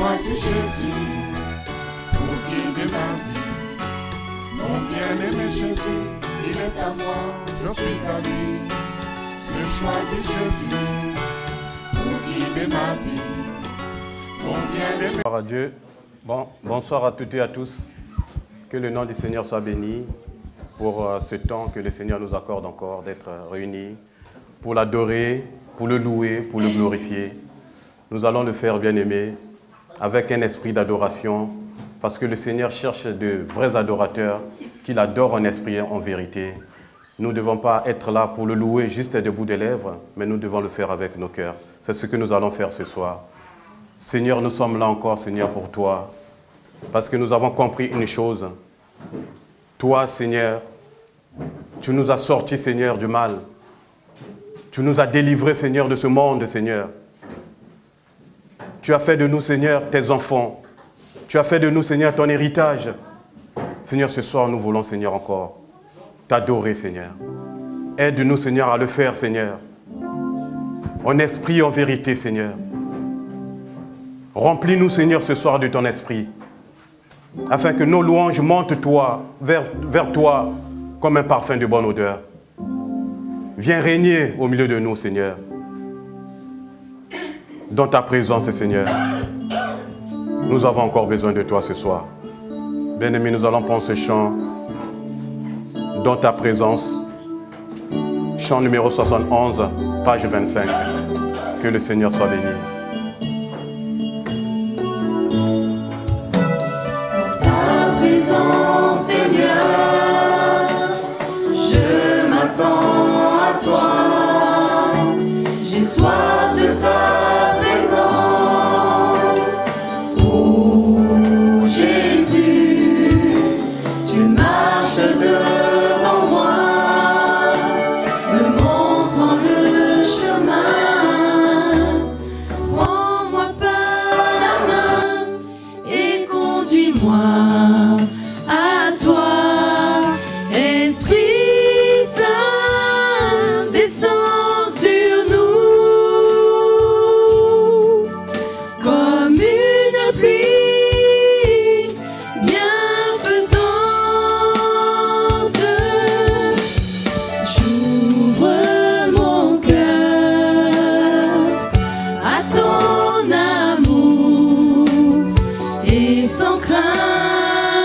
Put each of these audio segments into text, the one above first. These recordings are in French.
choisi Jésus pour guider ma vie. Mon bien-aimé Jésus, il est à moi, je suis à lui. J'ai choisi Jésus pour guider ma vie. Mon bien-aimé. Bonsoir à Dieu. Bonsoir à toutes et à tous. Que le nom du Seigneur soit béni pour ce temps que le Seigneur nous accorde encore d'être réunis pour l'adorer, pour le louer, pour le glorifier. Nous allons le faire, bien-aimés, avec un esprit d'adoration, parce que le Seigneur cherche de vrais adorateurs qui l'adorent en esprit et en vérité. Nous ne devons pas être là pour le louer juste des bouts des lèvres, mais nous devons le faire avec nos cœurs. C'est ce que nous allons faire ce soir. Seigneur, nous sommes là encore, Seigneur, pour toi, parce que nous avons compris une chose. Toi, Seigneur, tu nous as sortis, Seigneur, du mal. Tu nous as délivrés, Seigneur, de ce monde, Seigneur. Tu as fait de nous, Seigneur, tes enfants. Tu as fait de nous, Seigneur, ton héritage. Seigneur, ce soir, nous voulons, Seigneur, encore t'adorer, Seigneur. Aide-nous, Seigneur, à le faire, Seigneur. En esprit et en vérité, Seigneur. Remplis-nous, Seigneur, ce soir de ton esprit, afin que nos louanges montent vers toi comme un parfum de bonne odeur. Viens régner au milieu de nous, Seigneur. Dans ta présence, Seigneur, nous avons encore besoin de toi ce soir. Bien-aimés, nous allons prendre ce chant dans ta présence. Chant numéro 71, page 25. Que le Seigneur soit béni. Seigneur, je m'attends à toi, j'ai soif de ta présence. Oh Jésus, tu marches devant moi, me montrant le chemin. Prends-moi par la main et conduis-moi. Sans crainte.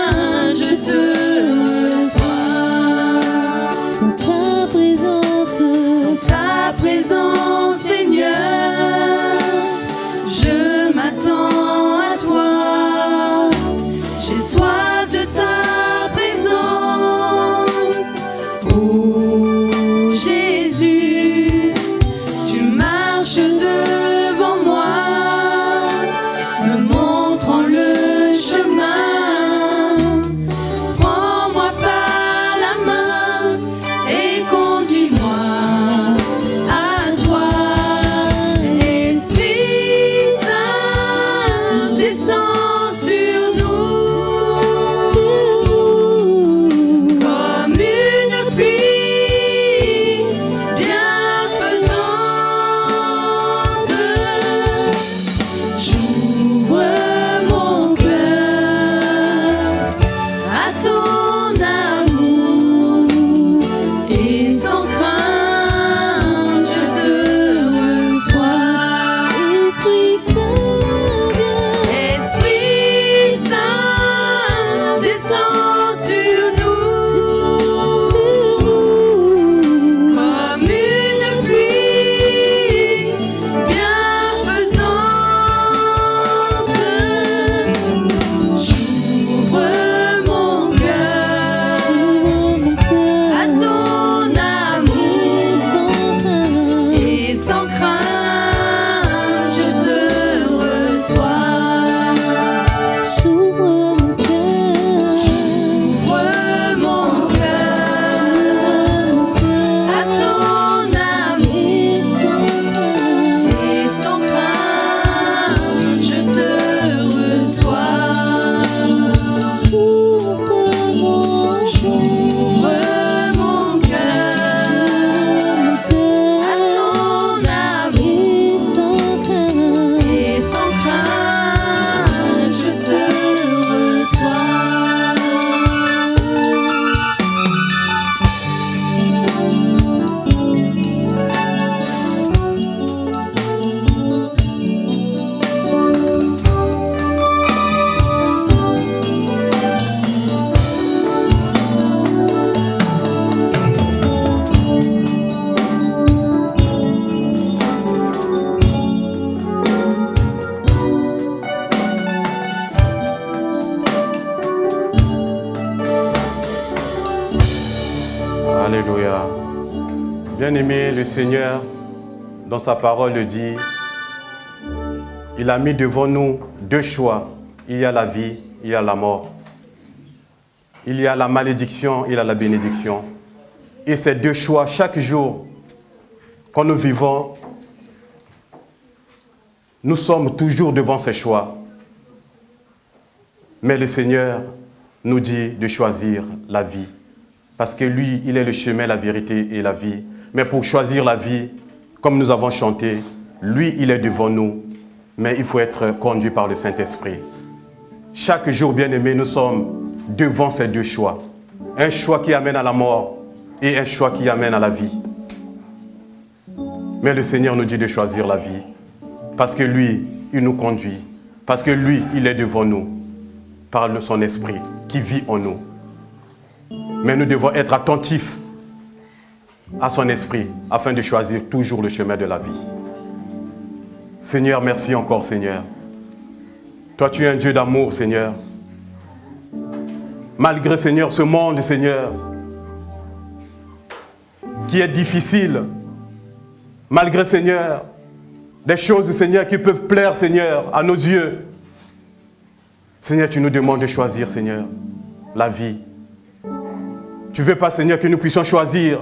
Alléluia. Bien-aimé, le Seigneur, dans sa parole, le dit, il a mis devant nous deux choix. Il y a la vie, il y a la mort. Il y a la malédiction, il y a la bénédiction. Et ces deux choix, chaque jour, quand nous vivons, nous sommes toujours devant ces choix. Mais le Seigneur nous dit de choisir la vie. Parce que lui, il est le chemin, la vérité et la vie. Mais pour choisir la vie, comme nous avons chanté, lui, il est devant nous. Mais il faut être conduit par le Saint-Esprit. Chaque jour, bien-aimé, nous sommes devant ces deux choix. Un choix qui amène à la mort et un choix qui amène à la vie. Mais le Seigneur nous dit de choisir la vie. Parce que lui, il nous conduit. Parce que lui, il est devant nous. Par son esprit qui vit en nous. Mais nous devons être attentifs à son esprit afin de choisir toujours le chemin de la vie. Seigneur, merci encore, Seigneur. Toi, tu es un Dieu d'amour, Seigneur. Malgré, Seigneur, ce monde, Seigneur, qui est difficile, malgré, Seigneur, des choses, Seigneur, qui peuvent plaire, Seigneur, à nos yeux, Seigneur, tu nous demandes de choisir, Seigneur, la vie. Tu ne veux pas, Seigneur, que nous puissions choisir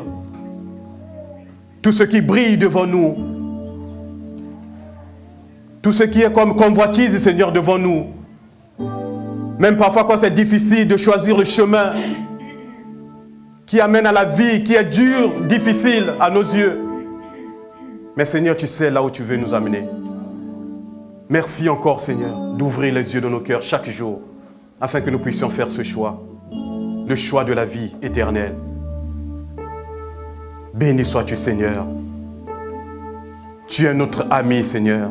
tout ce qui brille devant nous. Tout ce qui est comme convoitise, Seigneur, devant nous. Même parfois quand c'est difficile de choisir le chemin qui amène à la vie, qui est dur, difficile à nos yeux. Mais Seigneur, tu sais là où tu veux nous amener. Merci encore, Seigneur, d'ouvrir les yeux de nos cœurs chaque jour afin que nous puissions faire ce choix. Le choix de la vie éternelle. Béni sois-tu, Seigneur. Tu es notre ami, Seigneur.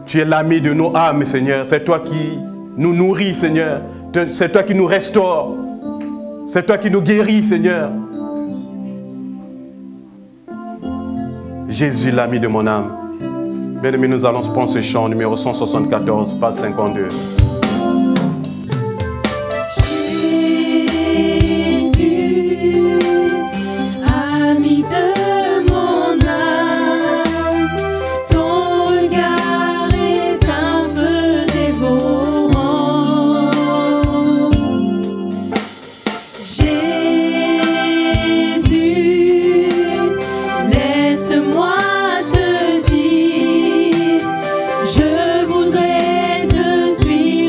Tu es l'ami de nos âmes, Seigneur. C'est toi qui nous nourris, Seigneur. C'est toi qui nous restaure. C'est toi qui nous guéris, Seigneur. Jésus, l'ami de mon âme. Bien-aimés, nous allons prendre ce chant numéro 174, page 52. Je voudrais te suivre.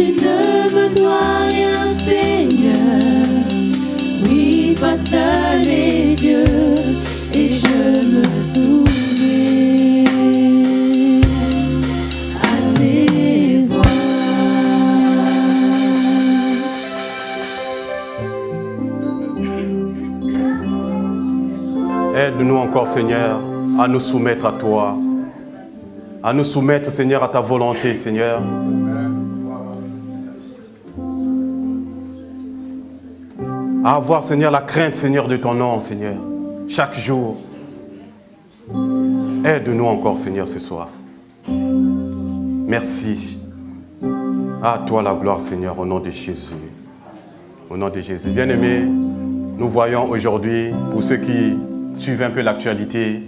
Tu ne me dois rien, Seigneur. Oui, toi seul est Dieu, et je me soumets à tes voies. Aide-nous encore, Seigneur, à nous soumettre à toi, à nous soumettre, Seigneur, à ta volonté, Seigneur. À avoir, Seigneur, la crainte, Seigneur, de ton nom, Seigneur, chaque jour. Aide-nous encore, Seigneur, ce soir. Merci. À toi la gloire, Seigneur, au nom de Jésus. Au nom de Jésus. Bien-aimés, nous voyons aujourd'hui, pour ceux qui suivent un peu l'actualité,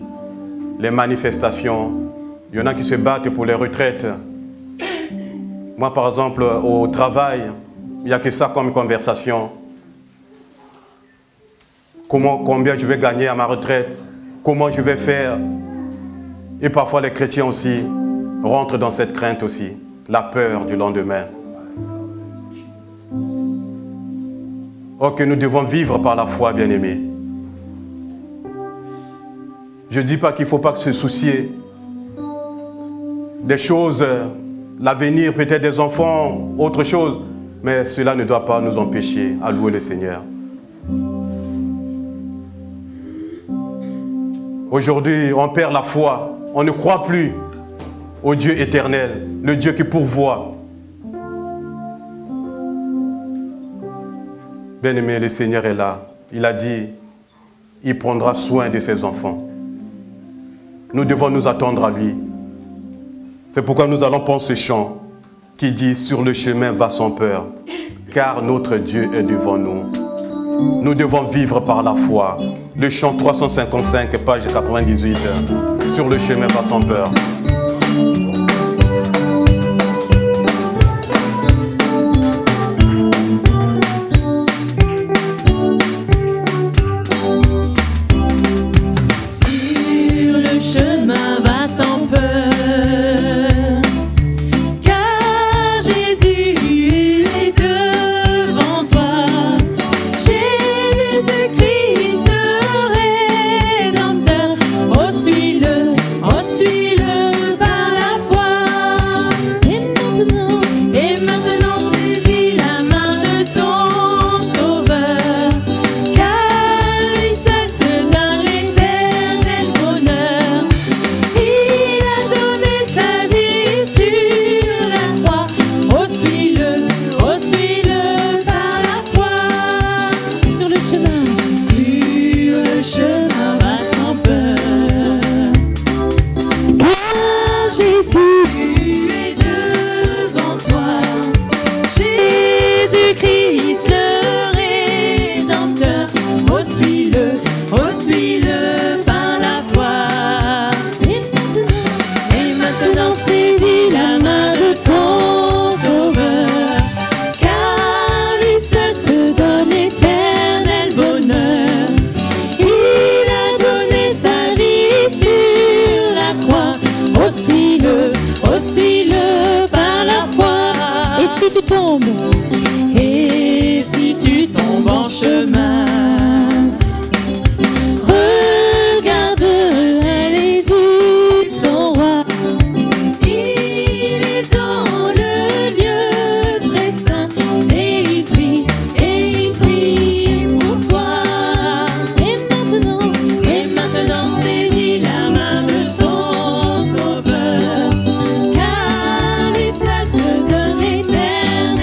les manifestations. Il y en a qui se battent pour les retraites. Moi, par exemple, au travail, il n'y a que ça comme conversation. Combien je vais gagner à ma retraite? Comment je vais faire? Et parfois, les chrétiens aussi rentrent dans cette crainte aussi, la peur du lendemain. Oh, que nous devons vivre par la foi, bien-aimés. Je ne dis pas qu'il ne faut pas se soucier des choses, l'avenir peut-être des enfants, autre chose, mais cela ne doit pas nous empêcher à louer le Seigneur. Aujourd'hui, on perd la foi, on ne croit plus au Dieu éternel, le Dieu qui pourvoit. Bien-aimé, le Seigneur est là. Il a dit, il prendra soin de ses enfants. Nous devons nous attendre à lui. C'est pourquoi nous allons prendre ce chant qui dit « Sur le chemin va sans peur, car notre Dieu est devant nous. » Nous devons vivre par la foi. Le chant 355, page 98. « Sur le chemin va sans peur. » Et si tu tombes en chemin, regarde à les yeux de ton roi. Il est dans le lieu très saint et il prie pour toi. Et maintenant saisis la main de ton sauveur, car lui seul te donne l'éternel.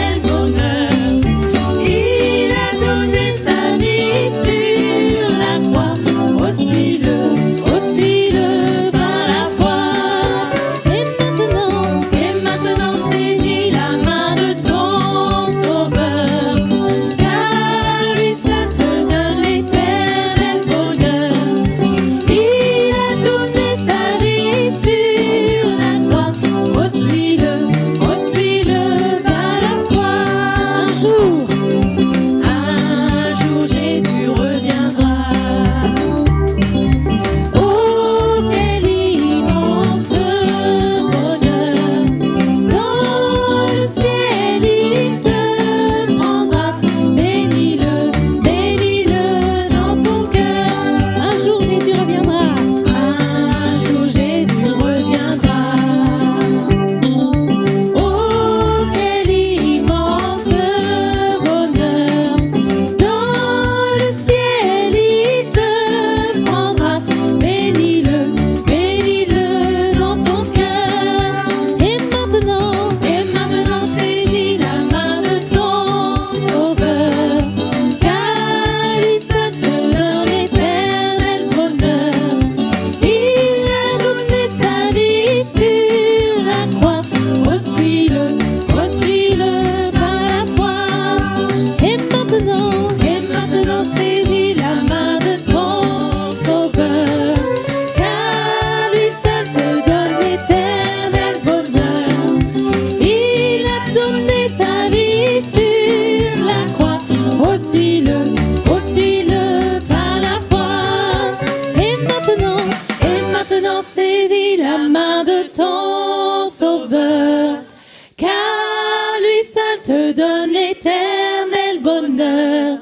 te donne l'éternel bonheur.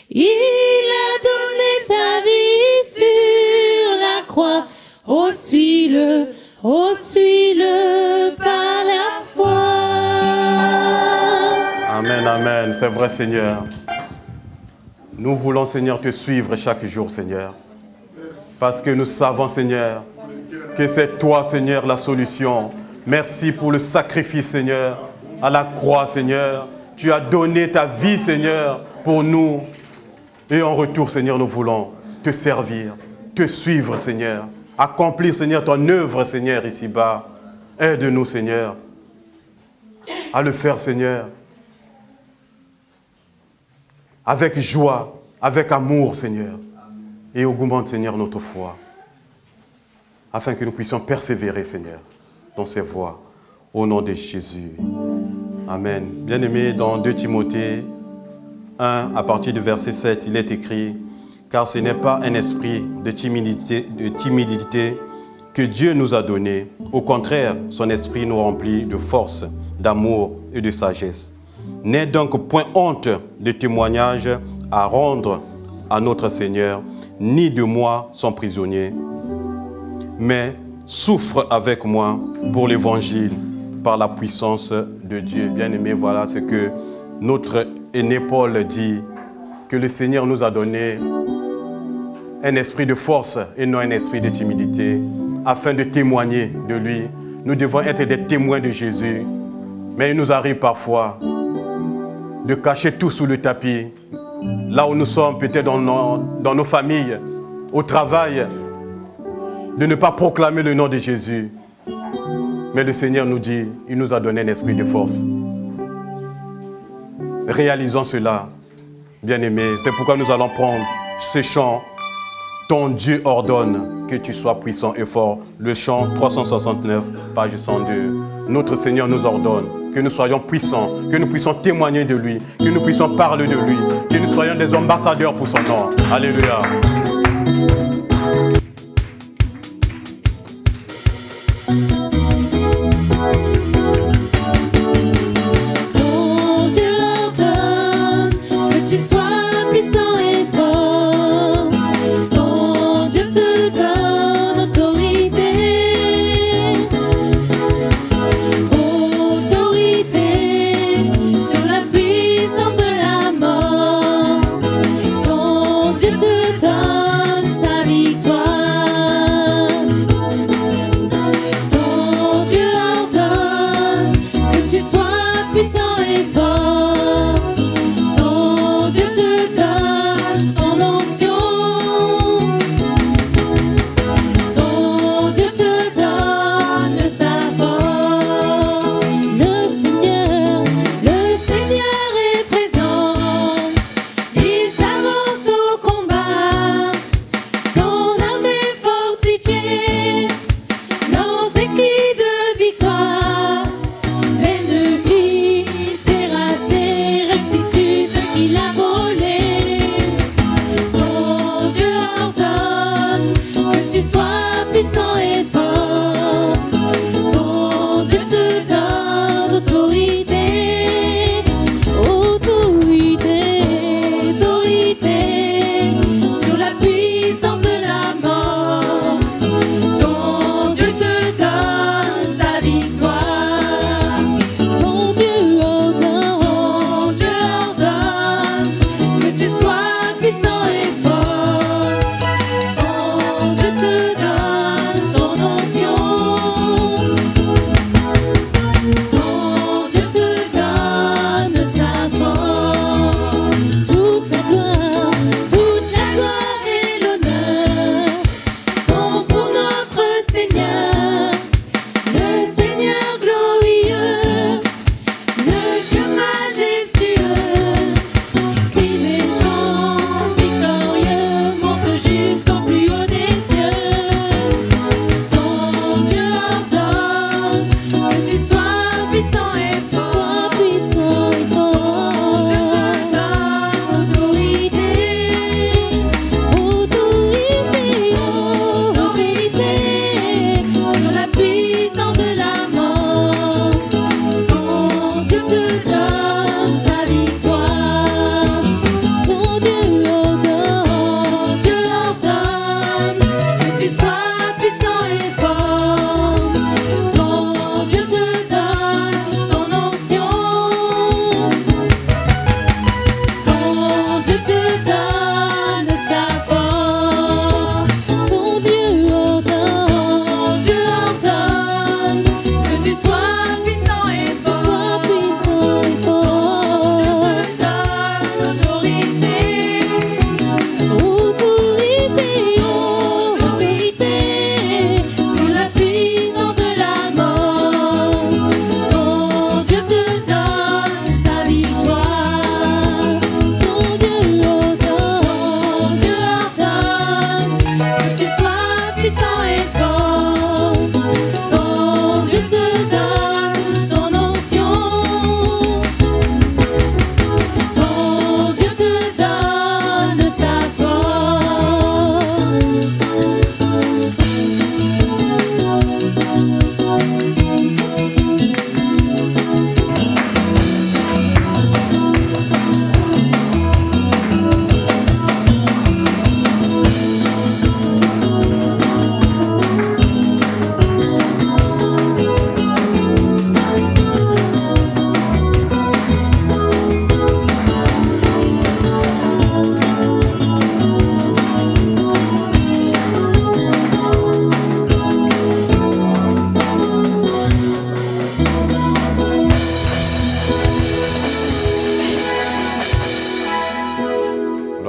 Il a donné sa vie sur la croix. Oh, suis-le par la foi. Amen, amen. C'est vrai, Seigneur. Nous voulons, Seigneur, te suivre chaque jour, Seigneur. Parce que nous savons, Seigneur, que c'est toi, Seigneur, la solution. Merci pour le sacrifice, Seigneur, à la croix, Seigneur. Tu as donné ta vie, Seigneur, pour nous. Et en retour, Seigneur, nous voulons te servir, te suivre, Seigneur. Accomplir, Seigneur, ton œuvre, Seigneur, ici-bas. Aide-nous, Seigneur, à le faire, Seigneur, avec joie, avec amour, Seigneur. Et augmente, Seigneur, notre foi, afin que nous puissions persévérer, Seigneur, dans ces voies. Au nom de Jésus. Amen. Bien-aimés, dans 2 Timothée 1, à partir du verset 7, il est écrit « Car ce n'est pas un esprit de timidité que Dieu nous a donné. Au contraire, son esprit nous remplit de force, d'amour et de sagesse. N'aie donc point honte de témoignage à rendre à notre Seigneur, ni de moi son prisonnier, mais souffre avec moi pour l'évangile par la puissance de Dieu. » Bien-aimés, voilà ce que notre aîné Paul dit, que le Seigneur nous a donné un esprit de force et non un esprit de timidité, afin de témoigner de lui. Nous devons être des témoins de Jésus, mais il nous arrive parfois de cacher tout sous le tapis, là où nous sommes, peut-être dans nos familles, au travail, de ne pas proclamer le nom de Jésus. Mais le Seigneur nous dit, il nous a donné un esprit de force. Réalisons cela, bien-aimés. C'est pourquoi nous allons prendre ce chant. Ton Dieu ordonne que tu sois puissant et fort. Le chant 369, page 102. Notre Seigneur nous ordonne que nous soyons puissants, que nous puissions témoigner de lui, que nous puissions parler de lui, que nous soyons des ambassadeurs pour son nom. Alléluia. Dieu te donne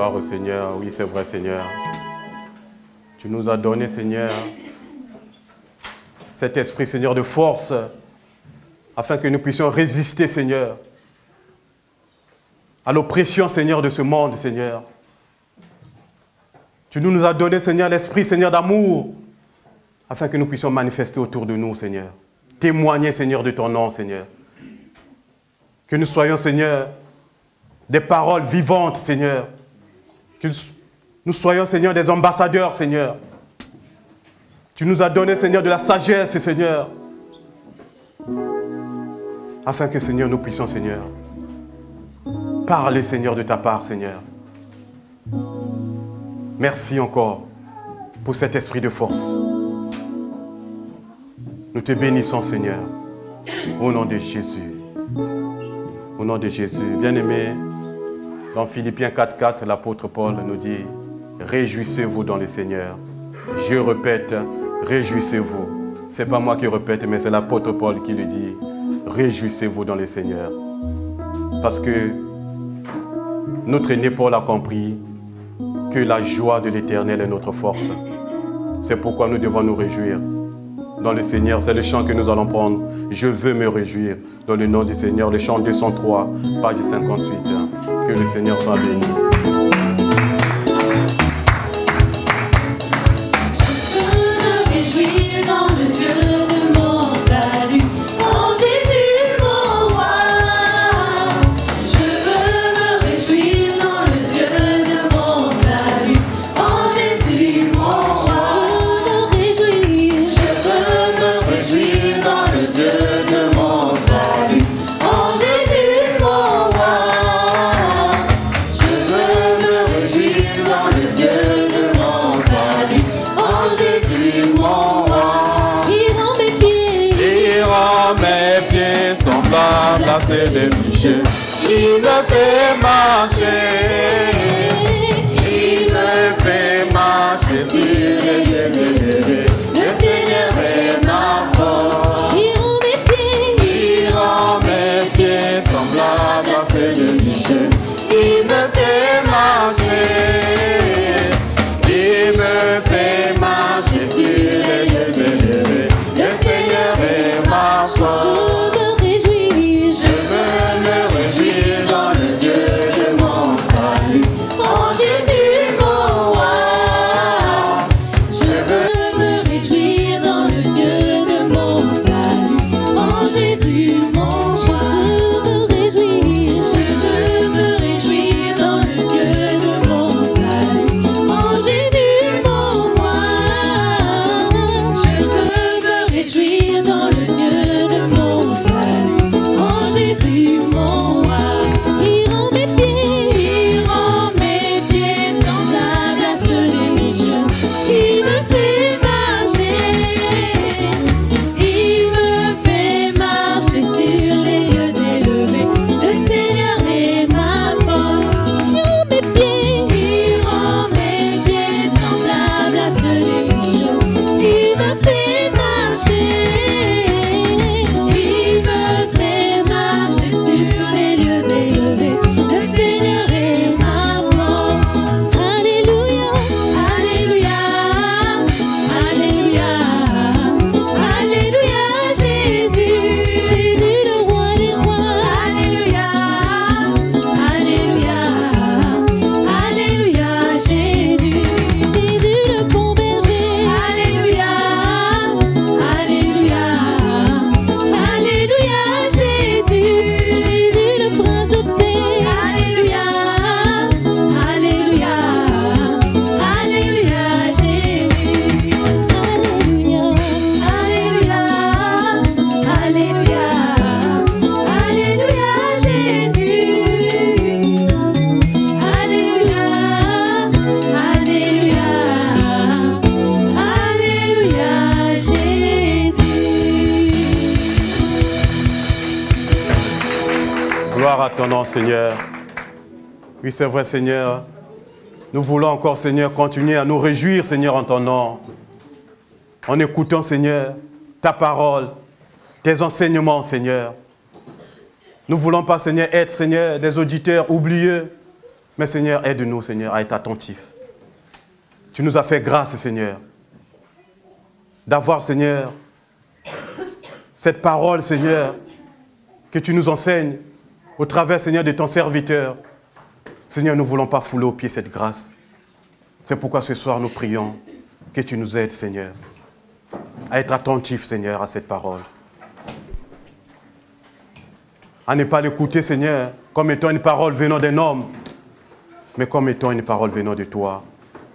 Gloire au Seigneur. Oui, c'est vrai, Seigneur. Tu nous as donné, Seigneur, cet esprit, Seigneur, de force, afin que nous puissions résister, Seigneur, à l'oppression, Seigneur, de ce monde, Seigneur. Tu nous as donné, Seigneur, l'esprit, Seigneur, d'amour, afin que nous puissions manifester autour de nous, Seigneur. Témoigner, Seigneur, de ton nom, Seigneur. Que nous soyons, Seigneur, des paroles vivantes, Seigneur. Que nous soyons, Seigneur, des ambassadeurs, Seigneur. Tu nous as donné, Seigneur, de la sagesse, Seigneur. Afin que, Seigneur, nous puissions, Seigneur, parler, Seigneur, de ta part, Seigneur. Merci encore pour cet esprit de force. Nous te bénissons, Seigneur, au nom de Jésus. Au nom de Jésus. Bien-aimés, dans Philippiens 4,4, l'apôtre Paul nous dit « Réjouissez-vous dans le Seigneur ». Je répète, réjouissez-vous. Ce n'est pas moi qui répète, mais c'est l'apôtre Paul qui le dit « Réjouissez-vous dans le Seigneur ». Parce que notre aîné Paul a compris que la joie de l'Éternel est notre force. C'est pourquoi nous devons nous réjouir dans le Seigneur. C'est le chant que nous allons prendre. Je veux me réjouir dans le nom du Seigneur. Le chant 203, page 58. Que le Seigneur soit béni. C'est des péchés. Il me fait marcher. Il me fait marcher sur les lieux élevés. Le Seigneur est ma force. Il rend mes pieds semblables à ceux de Michel. Il me fait marcher. Il me fait marcher sur les lieux élevés. Le Seigneur est ma force. Gloire à ton nom, Seigneur. Oui, c'est vrai, Seigneur. Nous voulons encore, Seigneur, continuer à nous réjouir, Seigneur, en ton nom. En écoutant, Seigneur, ta parole, tes enseignements, Seigneur. Nous ne voulons pas, Seigneur, être, Seigneur, des auditeurs oublieux. Mais Seigneur, aide-nous, Seigneur, à être attentifs. Tu nous as fait grâce, Seigneur, d'avoir, Seigneur, cette parole, Seigneur, que tu nous enseignes au travers, Seigneur, de ton serviteur. Seigneur, nous ne voulons pas fouler aux pieds cette grâce. C'est pourquoi ce soir, nous prions que tu nous aides, Seigneur, à être attentifs, Seigneur, à cette parole. À ne pas l'écouter, Seigneur, comme étant une parole venant d'un homme, mais comme étant une parole venant de toi.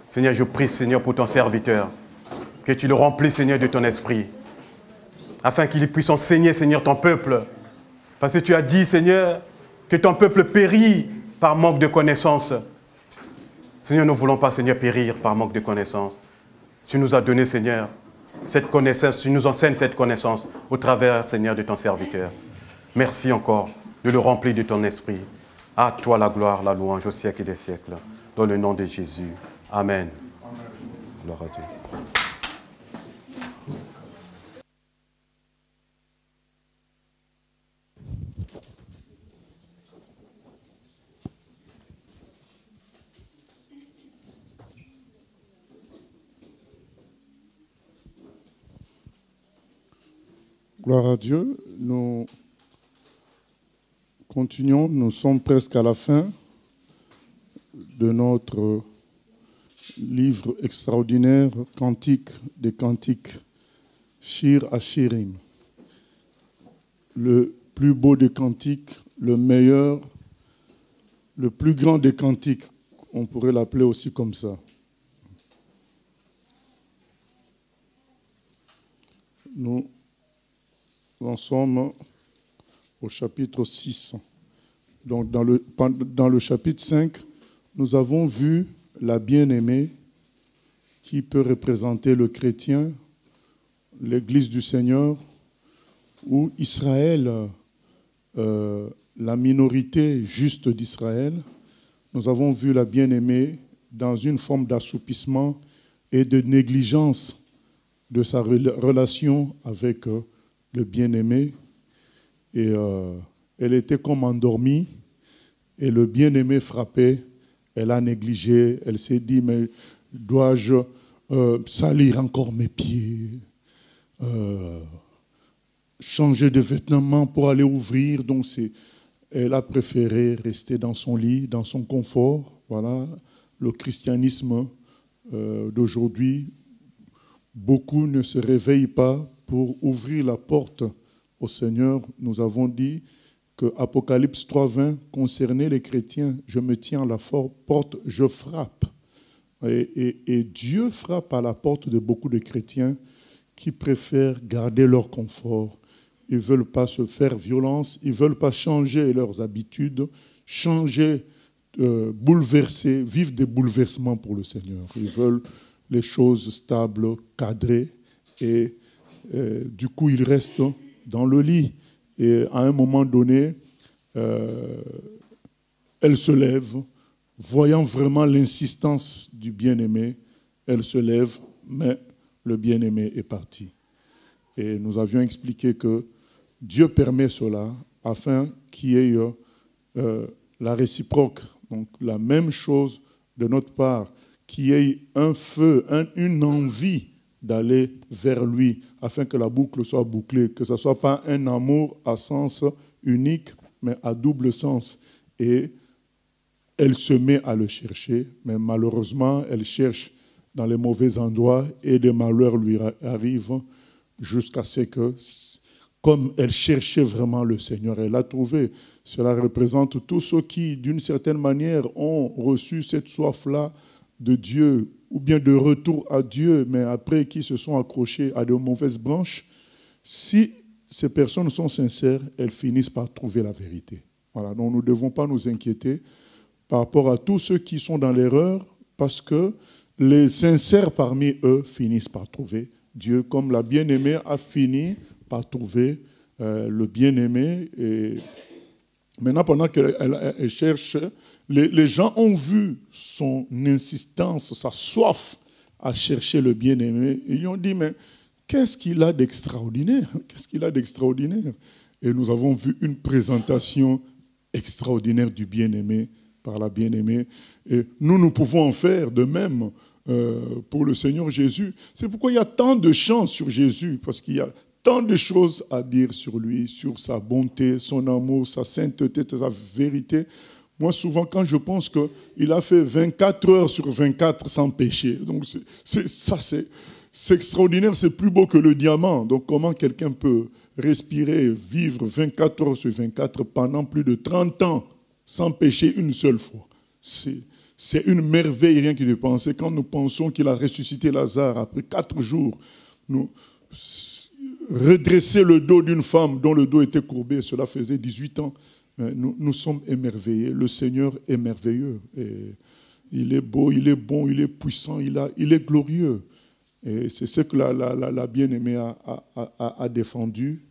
Seigneur, je prie, Seigneur, pour ton serviteur, que tu le remplisses, Seigneur, de ton esprit, afin qu'il puisse enseigner, Seigneur, ton peuple. Parce que tu as dit, Seigneur, que ton peuple périt par manque de connaissance. Seigneur, nous ne voulons pas, Seigneur, périr par manque de connaissance. Tu nous as donné, Seigneur, cette connaissance, tu nous enseignes cette connaissance au travers, Seigneur, de ton serviteur. Merci encore de le remplir de ton esprit. À toi la gloire, la louange au siècle des siècles. Dans le nom de Jésus. Amen. Amen. Gloire à Dieu. Gloire à Dieu. Nous continuons, nous sommes presque à la fin de notre livre extraordinaire, Cantique des Cantiques, Shir Hashirim. Le plus beau des cantiques, le meilleur, le plus grand des cantiques, on pourrait l'appeler aussi comme ça. Nous en sommes au chapitre 6. Donc dans le chapitre 5, nous avons vu la bien-aimée qui peut représenter le chrétien, l'Église du Seigneur, ou Israël, la minorité juste d'Israël. Nous avons vu la bien-aimée dans une forme d'assoupissement et de négligence de sa relation avec le bien-aimé. Et elle était comme endormie, et le bien-aimé frappait. Elle a négligé, elle s'est dit, mais dois-je salir encore mes pieds, changer de vêtements pour aller ouvrir. Donc elle a préféré rester dans son lit, dans son confort. Voilà, le christianisme d'aujourd'hui, beaucoup ne se réveillent pas pour ouvrir la porte au Seigneur. Nous avons dit que Apocalypse 3.20 concernait les chrétiens. Je me tiens à la porte, je frappe. Et Dieu frappe à la porte de beaucoup de chrétiens qui préfèrent garder leur confort. Ils ne veulent pas se faire violence, ils ne veulent pas changer leurs habitudes, changer, bouleverser, vivre des bouleversements pour le Seigneur. Ils veulent les choses stables, cadrées, et du coup ils restent dans le lit. Et à un moment donné, elle se lève, voyant vraiment l'insistance du bien-aimé, elle se lève, mais le bien-aimé est parti. Et nous avions expliqué que Dieu permet cela afin qu'il y ait la réciproque, donc la même chose de notre part, qu'il y ait un feu, une envie d'aller vers lui, afin que la boucle soit bouclée, que ce ne soit pas un amour à sens unique, mais à double sens. Et elle se met à le chercher, mais malheureusement, elle cherche dans les mauvais endroits et des malheurs lui arrivent jusqu'à ce que, comme elle cherchait vraiment le Seigneur, elle l'a trouvé. Cela représente tous ceux qui, d'une certaine manière, ont reçu cette soif-là de Dieu, ou bien de retour à Dieu, mais après qui se sont accrochés à de mauvaises branches. Si ces personnes sont sincères, elles finissent par trouver la vérité. Voilà, donc nous ne devons pas nous inquiéter par rapport à tous ceux qui sont dans l'erreur, parce que les sincères parmi eux finissent par trouver Dieu, comme la bien-aimée a fini par trouver le bien-aimé. Et maintenant, pendant qu'elle cherche, les gens ont vu son insistance, sa soif à chercher le bien-aimé. Ils lui ont dit, mais qu'est-ce qu'il a d'extraordinaire? Qu'est-ce qu'il a d'extraordinaire? Et nous avons vu une présentation extraordinaire du bien-aimé par la bien-aimée. Et nous pouvons en faire de même pour le Seigneur Jésus. C'est pourquoi il y a tant de chants sur Jésus, parce qu'il y a tant de choses à dire sur lui, sur sa bonté, son amour, sa sainteté, sa vérité. Moi, souvent, quand je pense qu'il a fait 24 heures sur 24 sans péché, donc c'est extraordinaire, c'est plus beau que le diamant. Donc comment quelqu'un peut respirer, vivre 24 heures sur 24 pendant plus de 30 ans sans pécher une seule fois? C'est une merveille, rien que de penser. Quand nous pensons qu'il a ressuscité Lazare après 4 jours, redresser le dos d'une femme dont le dos était courbé, cela faisait 18 ans. Nous sommes émerveillés. Le Seigneur est merveilleux. Et il est beau, il est bon, il est puissant, il est glorieux. Et c'est ce que la bien-aimée a défendu.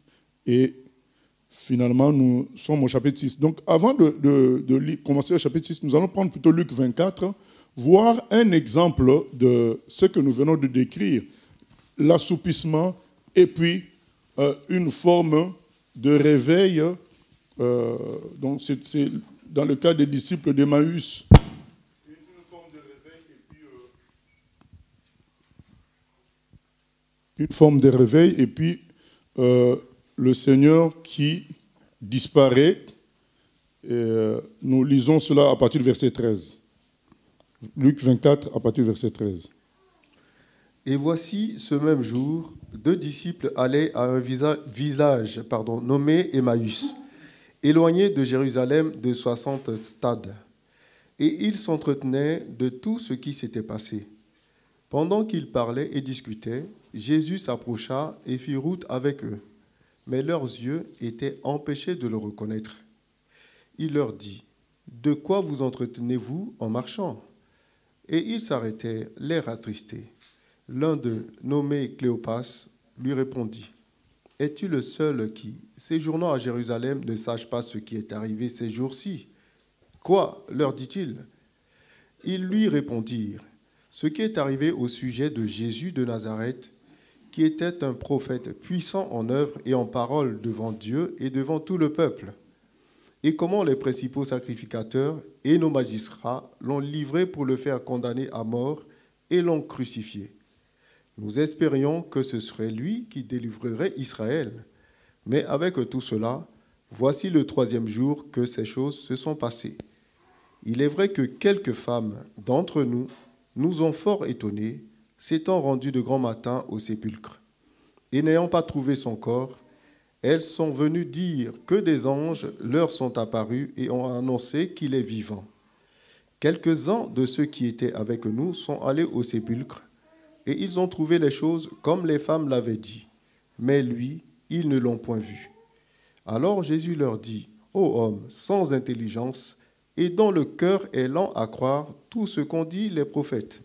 Et finalement, nous sommes au chapitre 6. Donc, avant de commencer le chapitre 6, nous allons prendre plutôt Luc 24, voir un exemple de ce que nous venons de décrire, l'assoupissement et puis une forme de réveil. Donc, c'est dans le cas des disciples d'Emmaüs. Une forme de réveil et puis le Seigneur qui disparaît. Nous lisons cela à partir du verset 13. Luc 24, à partir du verset 13. Et voici, ce même jour, 2 disciples allaient à un village nommé Emmaüs, éloigné de Jérusalem de 60 stades. Et ils s'entretenaient de tout ce qui s'était passé. Pendant qu'ils parlaient et discutaient, Jésus s'approcha et fit route avec eux. Mais leurs yeux étaient empêchés de le reconnaître. Il leur dit, « De quoi vous entretenez-vous en marchant ?» Et ils s'arrêtaient, l'air attristé. L'un d'eux, nommé Cléopas, lui répondit, « Es-tu le seul qui, séjournant à Jérusalem, ne sache pas ce qui est arrivé ces jours-ci » ? « Quoi » leur dit-il. Ils lui répondirent, « Ce qui est arrivé au sujet de Jésus de Nazareth, qui était un prophète puissant en œuvre et en parole devant Dieu et devant tout le peuple. Et comment les principaux sacrificateurs et nos magistrats l'ont livré pour le faire condamner à mort et l'ont crucifié. Nous espérions que ce serait lui qui délivrerait Israël. Mais avec tout cela, voici le 3e jour que ces choses se sont passées. Il est vrai que quelques femmes d'entre nous nous ont fort étonnés, s'étant rendues de grand matin au sépulcre. Et n'ayant pas trouvé son corps, elles sont venues dire que des anges leur sont apparus et ont annoncé qu'il est vivant. Quelques-uns de ceux qui étaient avec nous sont allés au sépulcre, et ils ont trouvé les choses comme les femmes l'avaient dit. Mais lui, ils ne l'ont point vu. Alors Jésus leur dit, « Ô homme, sans intelligence, et dont le cœur est lent à croire tout ce qu'ont dit les prophètes.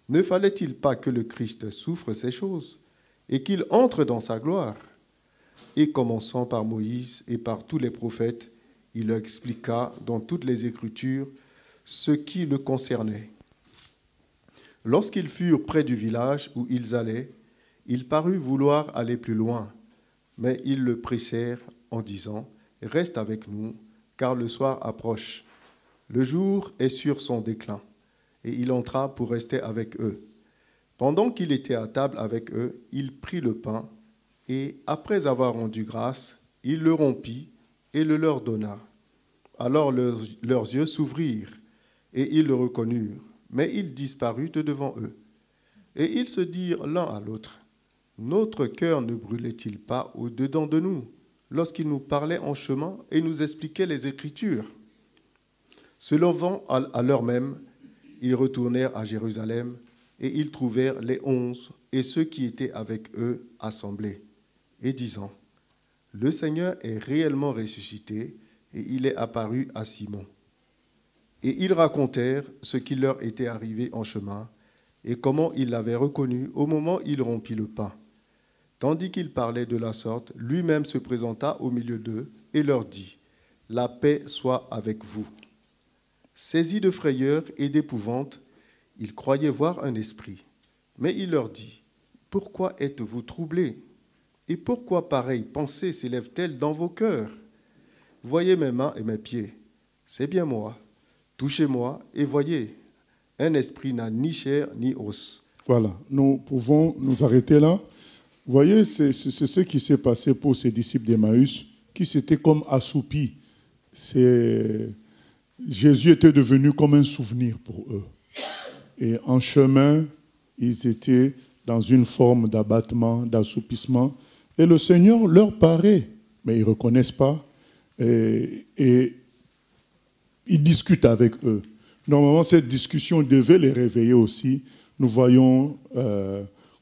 Ne fallait-il pas que le Christ souffre ces choses, et qu'il entre dans sa gloire ?» Et commençant par Moïse et par tous les prophètes, il leur expliqua dans toutes les Écritures ce qui le concernait. Lorsqu'ils furent près du village où ils allaient, il parut vouloir aller plus loin, mais ils le pressèrent en disant, « Reste avec nous, car le soir approche. Le jour est sur son déclin. » Et il entra pour rester avec eux. Pendant qu'il était à table avec eux, il prit le pain, et après avoir rendu grâce, il le rompit et le leur donna. Alors leurs yeux s'ouvrirent, et ils le reconnurent, mais il disparut de devant eux. Et ils se dirent l'un à l'autre, « Notre cœur ne brûlait-il pas au-dedans de nous, lorsqu'il nous parlait en chemin et nous expliquait les Écritures ?» Se levant à l'heure même, ils retournèrent à Jérusalem, et ils trouvèrent les 11 et ceux qui étaient avec eux assemblés, et disant, « Le Seigneur est réellement ressuscité, et il est apparu à Simon. » Et ils racontèrent ce qui leur était arrivé en chemin, et comment ils l'avaient reconnu au moment où il rompit le pain. Tandis qu'il parlait de la sorte, lui-même se présenta au milieu d'eux, et leur dit, « La paix soit avec vous. » Saisis de frayeur et d'épouvante, ils croyaient voir un esprit. Mais il leur dit, « Pourquoi êtes-vous troublés ? Et pourquoi pareille pensée s'élève-t-elle dans vos cœurs ? Voyez mes mains et mes pieds, c'est bien moi. touchez-moi et voyez, un esprit n'a ni chair ni os. Voilà, nous pouvons nous arrêter là. Vous voyez, c'est ce qui s'est passé pour ces disciples d'Emmaüs, qui s'étaient comme assoupis. Jésus était devenu comme un souvenir pour eux. Et en chemin, ils étaient dans une forme d'abattement, d'assoupissement. Et le Seigneur leur paraît, mais ils ne reconnaissent pas. Et ils discutent avec eux. Normalement, cette discussion devait les réveiller aussi. Nous voyons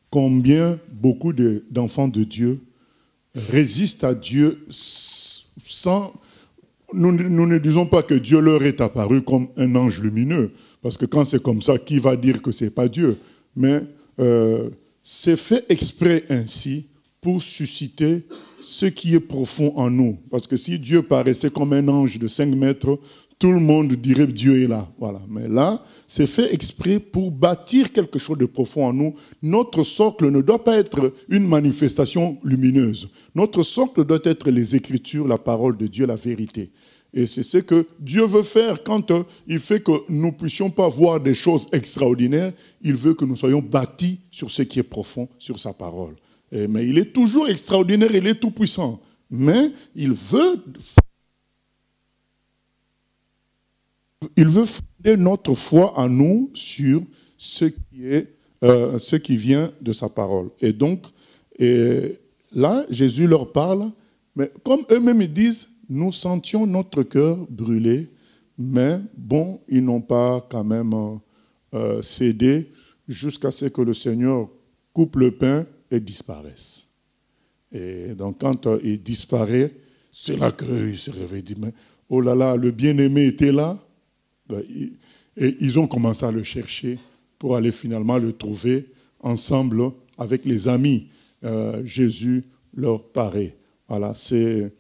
combien beaucoup d'enfants de Dieu résistent à Dieu sans... Nous ne disons pas que Dieu leur est apparu comme un ange lumineux, parce que quand c'est comme ça, qui va dire que ce n'est pas Dieu? Mais c'est fait exprès ainsi pour susciter ce qui est profond en nous. Parce que si Dieu paraissait comme un ange de 5 mètres, tout le monde dirait Dieu est là. Voilà. Mais là, c'est fait exprès pour bâtir quelque chose de profond en nous. Notre socle ne doit pas être une manifestation lumineuse. Notre socle doit être les Écritures, la parole de Dieu, la vérité. Et c'est ce que Dieu veut faire quand il fait que nous ne puissions pas voir des choses extraordinaires. Il veut que nous soyons bâtis sur ce qui est profond, sur sa parole. Mais il est toujours extraordinaire, il est tout puissant. Mais il veut fonder notre foi en nous sur ce qui vient de sa parole. Et donc, là, Jésus leur parle, mais comme eux-mêmes ils disent, nous sentions notre cœur brûler, mais bon, ils n'ont pas quand même cédé jusqu'à ce que le Seigneur coupe le pain et disparaisse. Et donc, quand il disparaît, c'est là qu'ils se réveillent, disent, mais oh là là, le bien-aimé était là. Et ils ont commencé à le chercher pour aller finalement le trouver ensemble avec les amis. Jésus leur paraît. Voilà, c'est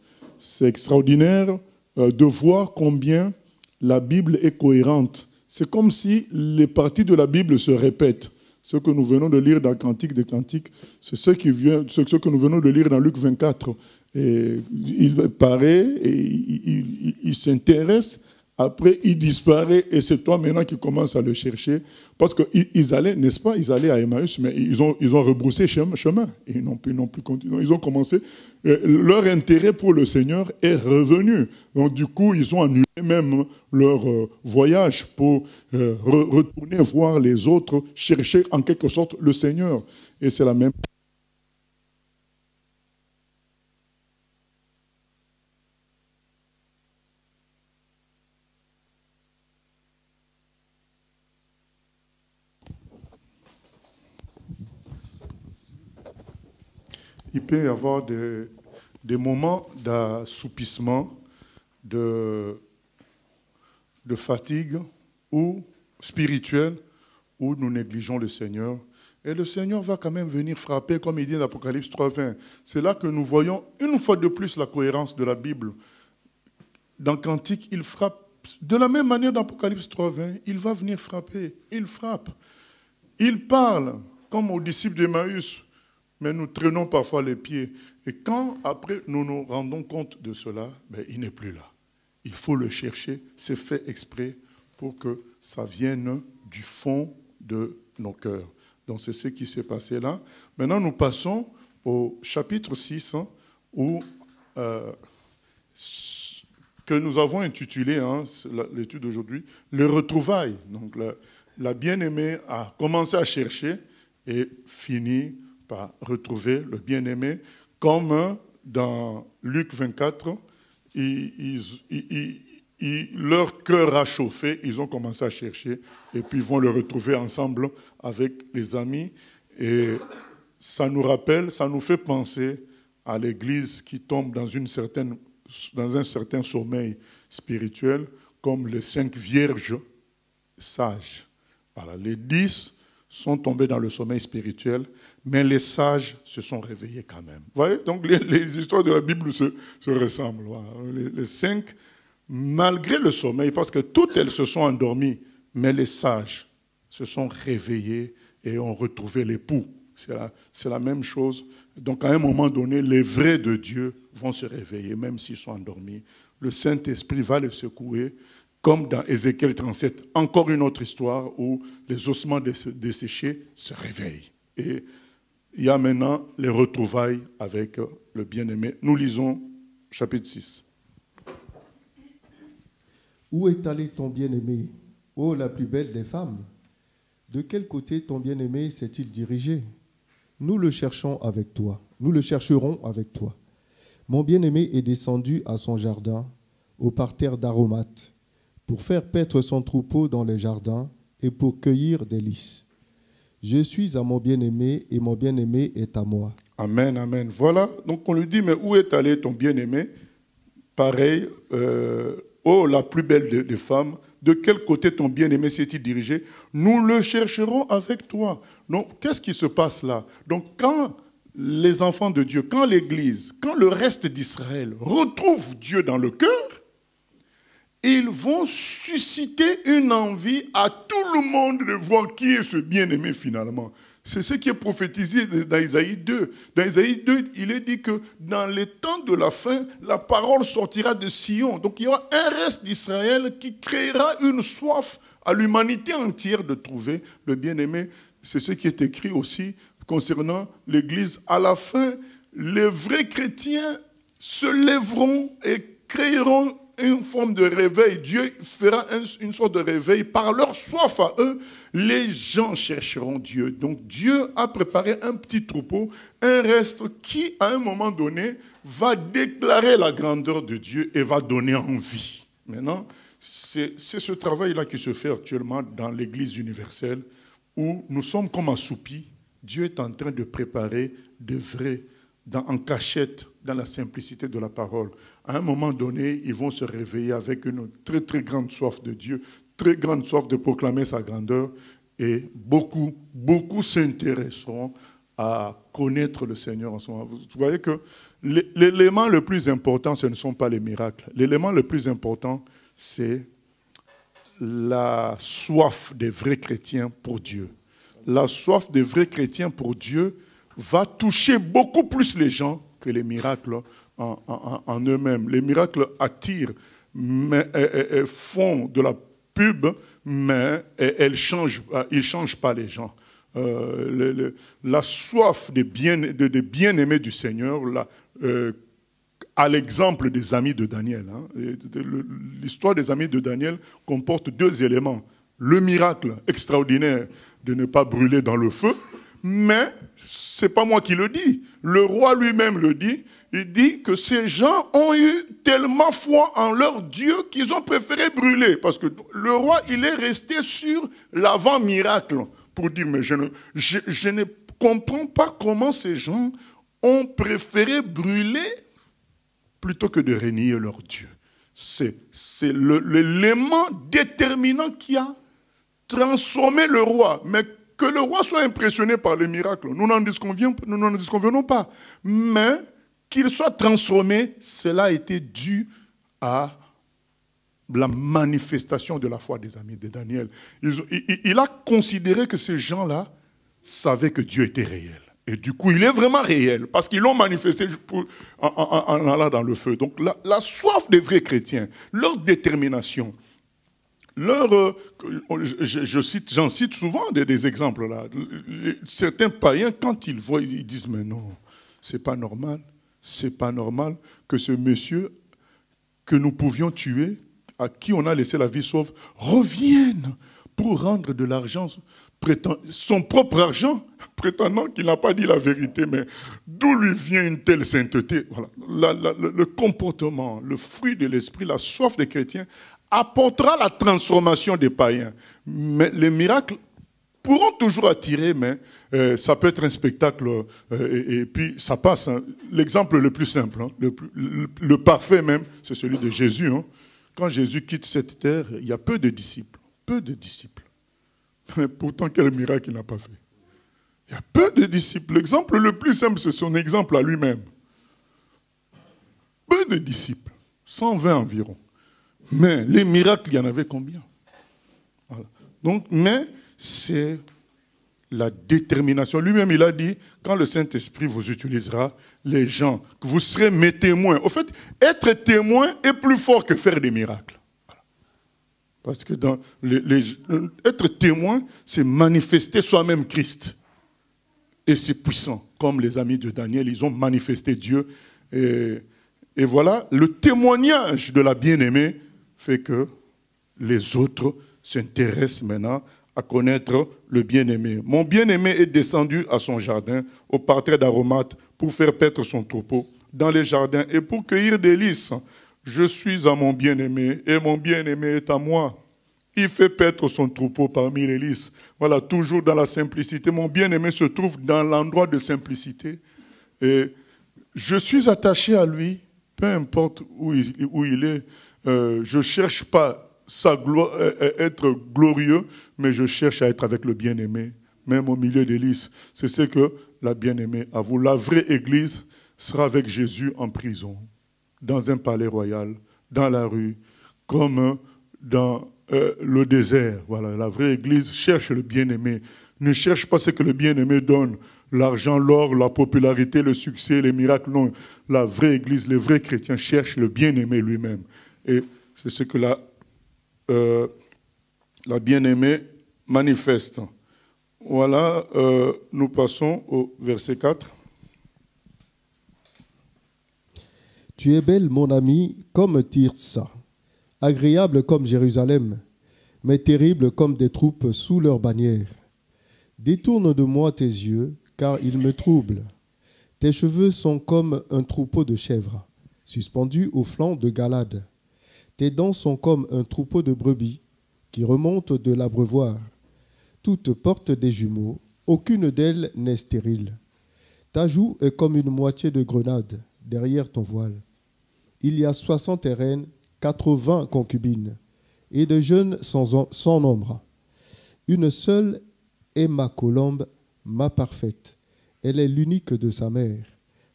extraordinaire de voir combien la Bible est cohérente. C'est comme si les parties de la Bible se répètent. Ce que nous venons de lire dans Cantique des Cantiques, c'est ce que nous venons de lire dans Luc 24. Et il paraît et il s'intéresse. Après, il disparaît et c'est toi maintenant qui commences à le chercher. Parce qu'ils allaient, n'est-ce pas, ils allaient à Emmaüs, mais ils ont rebroussé chemin. Ils n'ont plus continué. Ils ont commencé. Leur intérêt pour le Seigneur est revenu. Donc, du coup, ils ont annulé même leur voyage pour retourner voir les autres, chercher en quelque sorte le Seigneur. Et c'est la même. Il peut y avoir des moments d'assoupissement, de fatigue ou spirituel où nous négligeons le Seigneur. Et le Seigneur va quand même venir frapper, comme il dit dans Apocalypse 3:20. C'est là que nous voyons une fois de plus la cohérence de la Bible. Dans Cantique, il frappe. De la même manière dans Apocalypse 3:20, il va venir frapper. Il frappe. Il parle, comme aux disciples d'Emmaüs. Mais nous traînons parfois les pieds. Et quand, après, nous nous rendons compte de cela, il n'est plus là. Il faut le chercher. C'est fait exprès pour que ça vienne du fond de nos cœurs. Donc, c'est ce qui s'est passé là. Maintenant, nous passons au chapitre 6, que nous avons intitulé, l'étude d'aujourd'hui, « Le retrouvailles ». Donc, la bien-aimée a commencé à chercher et fini par retrouver le bien-aimé, comme dans Luc 24, leur cœur a chauffé, ils ont commencé à chercher, et puis ils vont le retrouver ensemble avec les amis. Et ça nous rappelle, ça nous fait penser à l'Église qui tombe dans un certain sommeil spirituel, comme les 5 vierges sages. Voilà, les 10 sont tombés dans le sommeil spirituel, mais les sages se sont réveillés quand même. Vous voyez, donc les histoires de la Bible se ressemblent. Voilà. Les 5, malgré le sommeil, parce que toutes elles se sont endormies, mais les sages se sont réveillés et ont retrouvé l'époux. C'est la même chose. Donc à un moment donné, les vrais de Dieu vont se réveiller, même s'ils sont endormis. Le Saint-Esprit va les secouer, comme dans Ézéchiel 37, encore une autre histoire où les ossements desséchés se réveillent. Et il y a maintenant les retrouvailles avec le bien-aimé. Nous lisons chapitre 6. Où est allé ton bien-aimé, ô la plus belle des femmes? De quel côté ton bien-aimé s'est-il dirigé? Nous le cherchons avec toi, nous le chercherons avec toi. Mon bien-aimé est descendu à son jardin, au parterre d'aromates, pour faire paître son troupeau dans les jardins et pour cueillir des lys. Je suis à mon bien-aimé et mon bien-aimé est à moi. Amen, amen. Voilà, donc on lui dit, mais où est allé ton bien-aimé? Pareil, oh la plus belle des femmes, de quel côté ton bien-aimé s'est-il dirigé? Nous le chercherons avec toi. Donc, qu'est-ce qui se passe là? Donc, quand les enfants de Dieu, quand l'Église, quand le reste d'Israël retrouve Dieu dans le cœur, ils vont susciter une envie à tout le monde de voir qui est ce bien-aimé finalement. C'est ce qui est prophétisé dans Isaïe 2. Dans Isaïe 2, il est dit que dans les temps de la fin, la parole sortira de Sion. Donc il y aura un reste d'Israël qui créera une soif à l'humanité entière de trouver le bien-aimé. C'est ce qui est écrit aussi concernant l'Église. À la fin, les vrais chrétiens se lèveront et créeront une forme de réveil. Dieu fera une sorte de réveil. Par leur soif à eux, les gens chercheront Dieu. Donc Dieu a préparé un petit troupeau, un reste qui, à un moment donné, va déclarer la grandeur de Dieu et va donner envie. Maintenant, c'est ce travail-là qui se fait actuellement dans l'Église universelle où nous sommes comme assoupis. Dieu est en train de préparer de vrais en cachette, dans la simplicité de la parole. À un moment donné, ils vont se réveiller avec une très très grande soif de Dieu, très grande soif de proclamer sa grandeur, et beaucoup s'intéresseront à connaître le Seigneur en ce moment. Vous voyez que l'élément le plus important, ce ne sont pas les miracles. L'élément le plus important, c'est la soif des vrais chrétiens pour Dieu. La soif des vrais chrétiens pour Dieu va toucher beaucoup plus les gens que les miracles en eux-mêmes. Les miracles attirent, mais font de la pub, mais ils ne changent pas les gens. La soif des bien-aimés du Seigneur, à l'exemple des amis de Daniel. L'histoire des amis de Daniel comporte deux éléments. Le miracle extraordinaire de ne pas brûler dans le feu, mais ce n'est pas moi qui le dis. Le roi lui-même le dit. Il dit que ces gens ont eu tellement foi en leur Dieu qu'ils ont préféré brûler. Parce que le roi, il est resté sur l'avant-miracle pour dire, mais je ne comprends pas comment ces gens ont préféré brûler plutôt que de renier leur Dieu. C'est l'élément déterminant qui a transformé le roi. Mais que le roi soit impressionné par les miracles, nous n'en disconvenons pas. Mais qu'il soit transformé, cela a été dû à la manifestation de la foi des amis de Daniel. Il a considéré que ces gens-là savaient que Dieu était réel. Et du coup, il est vraiment réel, parce qu'ils l'ont manifesté en allant dans le feu. Donc la soif des vrais chrétiens, leur détermination, j'en cite souvent des exemples là. Certains païens, quand ils voient, ils disent, mais non, c'est pas normal que ce monsieur que nous pouvions tuer, à qui on a laissé la vie sauve, revienne pour rendre de l'argent, son propre argent, prétendant qu'il n'a pas dit la vérité. Mais d'où lui vient une telle sainteté? Voilà. Le comportement, le fruit de l'esprit, la soif des chrétiens apportera la transformation des païens. Mais les miracles pourront toujours attirer, mais ça peut être un spectacle et puis ça passe. Hein. L'exemple le plus simple, hein, le parfait même, c'est celui de Jésus. Hein. Quand Jésus quitte cette terre, il y a peu de disciples. Mais pourtant, quel miracle il n'a pas fait. Il y a peu de disciples. L'exemple le plus simple, c'est son exemple à lui-même. Peu de disciples, 120 environ. Mais les miracles, il y en avait combien? Voilà. Donc, mais c'est la détermination. Lui-même, il a dit, quand le Saint-Esprit vous utilisera, les gens, que vous serez mes témoins. Au fait, être témoin est plus fort que faire des miracles. Voilà. Parce que être témoin, c'est manifester soi-même Christ. Et c'est puissant. Comme les amis de Daniel, ils ont manifesté Dieu. Et voilà, le témoignage de la bien-aimée fait que les autres s'intéressent maintenant à connaître le bien-aimé. Mon bien-aimé est descendu à son jardin, au parterre d'aromates, pour faire paître son troupeau dans les jardins et pour cueillir des lys. Je suis à mon bien-aimé et mon bien-aimé est à moi. Il fait paître son troupeau parmi les lys. Voilà, toujours dans la simplicité. Mon bien-aimé se trouve dans l'endroit de simplicité. Et je suis attaché à lui, peu importe où il est. Je ne cherche pas être glorieux, mais je cherche à être avec le bien-aimé, même au milieu des lys. C'est ce que la bien-aimée avoue. La vraie église sera avec Jésus en prison, dans un palais royal, dans la rue, comme dans le désert. Voilà, la vraie église cherche le bien-aimé. Ne cherche pas ce que le bien-aimé donne, l'argent, l'or, la popularité, le succès, les miracles. Non, la vraie église, les vrais chrétiens cherchent le bien-aimé lui-même. Et c'est ce que la bien-aimée manifeste. Voilà, nous passons au verset 4. Tu es belle, mon ami, comme Tirsa, agréable comme Jérusalem, mais terrible comme des troupes sous leur bannière. Détourne de moi tes yeux, car ils me troublent. Tes cheveux sont comme un troupeau de chèvres, suspendus au flanc de Galade. Tes dents sont comme un troupeau de brebis qui remontent de l'abreuvoir. Toutes portent des jumeaux, aucune d'elles n'est stérile. Ta joue est comme une moitié de grenade derrière ton voile. Il y a 60 reines, 80 concubines, et de jeunes sans nombre. Une seule est ma colombe, ma parfaite. Elle est l'unique de sa mère,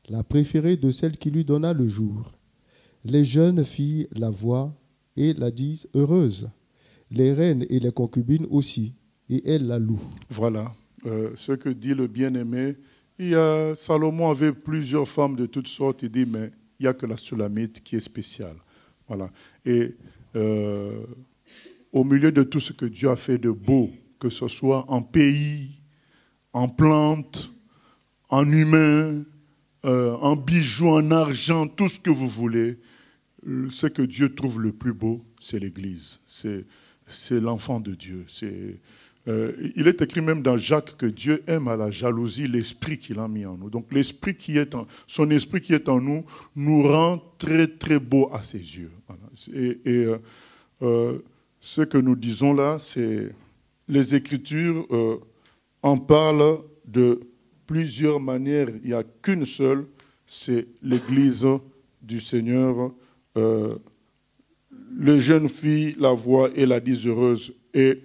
la préférée de celle qui lui donna le jour. Les jeunes filles la voient et la disent heureuse. Les reines et les concubines aussi, et elles la louent. Voilà ce que dit le bien-aimé. Salomon avait plusieurs femmes de toutes sortes. Il dit, mais il n'y a que la Sulamite qui est spéciale. Voilà. Et au milieu de tout ce que Dieu a fait de beau, que ce soit en pays, en plantes, en humains, en bijoux, en argent, tout ce que vous voulez, ce que Dieu trouve le plus beau, c'est l'Église. C'est l'enfant de Dieu. Il est écrit même dans Jacques que Dieu aime à la jalousie l'esprit qu'il a mis en nous. Donc l'esprit son esprit qui est en nous nous rend très très beau à ses yeux. Voilà. Ce que nous disons là, c'est les Écritures en parlent de plusieurs manières. Il n'y a qu'une seule, c'est l'Église du Seigneur. Les jeunes filles la voient et la disent heureuse. Et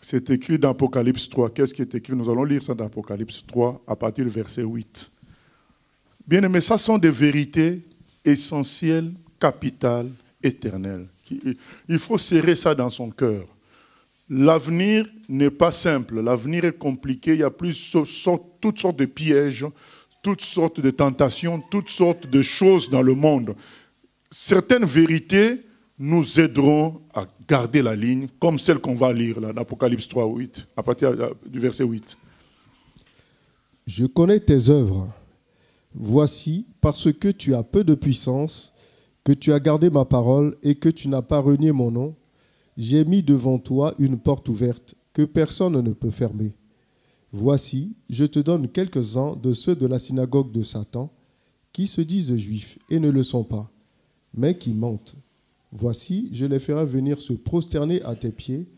c'est écrit dans Apocalypse 3. Qu'est-ce qui est écrit? Nous allons lire ça dans Apocalypse 3 à partir du verset 8. Bien aimé, ça sont des vérités essentielles, capitales, éternelles. Il faut serrer ça dans son cœur. L'avenir n'est pas simple, l'avenir est compliqué, il y a toutes sortes de pièges, toutes sortes de tentations, toutes sortes de choses dans le monde. Certaines vérités nous aideront à garder la ligne, comme celle qu'on va lire là, dans Apocalypse 3, 8, à partir du verset 8. Je connais tes œuvres. Voici, parce que tu as peu de puissance, que tu as gardé ma parole et que tu n'as pas renié mon nom, j'ai mis devant toi une porte ouverte que personne ne peut fermer. Voici, je te donne quelques-uns de ceux de la synagogue de Satan qui se disent juifs et ne le sont pas, mais qui mentent. Voici, je les ferai venir se prosterner à tes pieds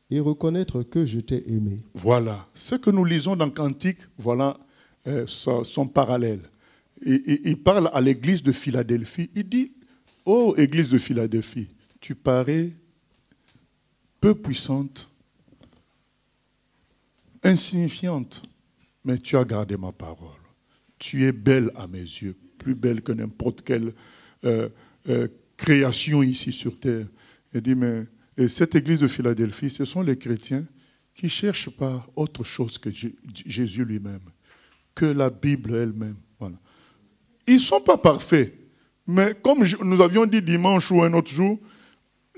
et reconnaître que je t'ai aimé. Voilà. Ce que nous lisons dans Cantique, voilà son parallèle. Il parle à l'église de Philadelphie. Il dit, ô église de Philadelphie, tu parais peu puissante, insignifiante, mais tu as gardé ma parole. Tu es belle à mes yeux, plus belle que n'importe quelle création ici sur terre. Il dit, mais cette église de Philadelphie, ce sont les chrétiens qui ne cherchent pas autre chose que Jésus lui-même, que la Bible elle-même. Voilà. Ils ne sont pas parfaits, mais comme nous avions dit dimanche ou un autre jour,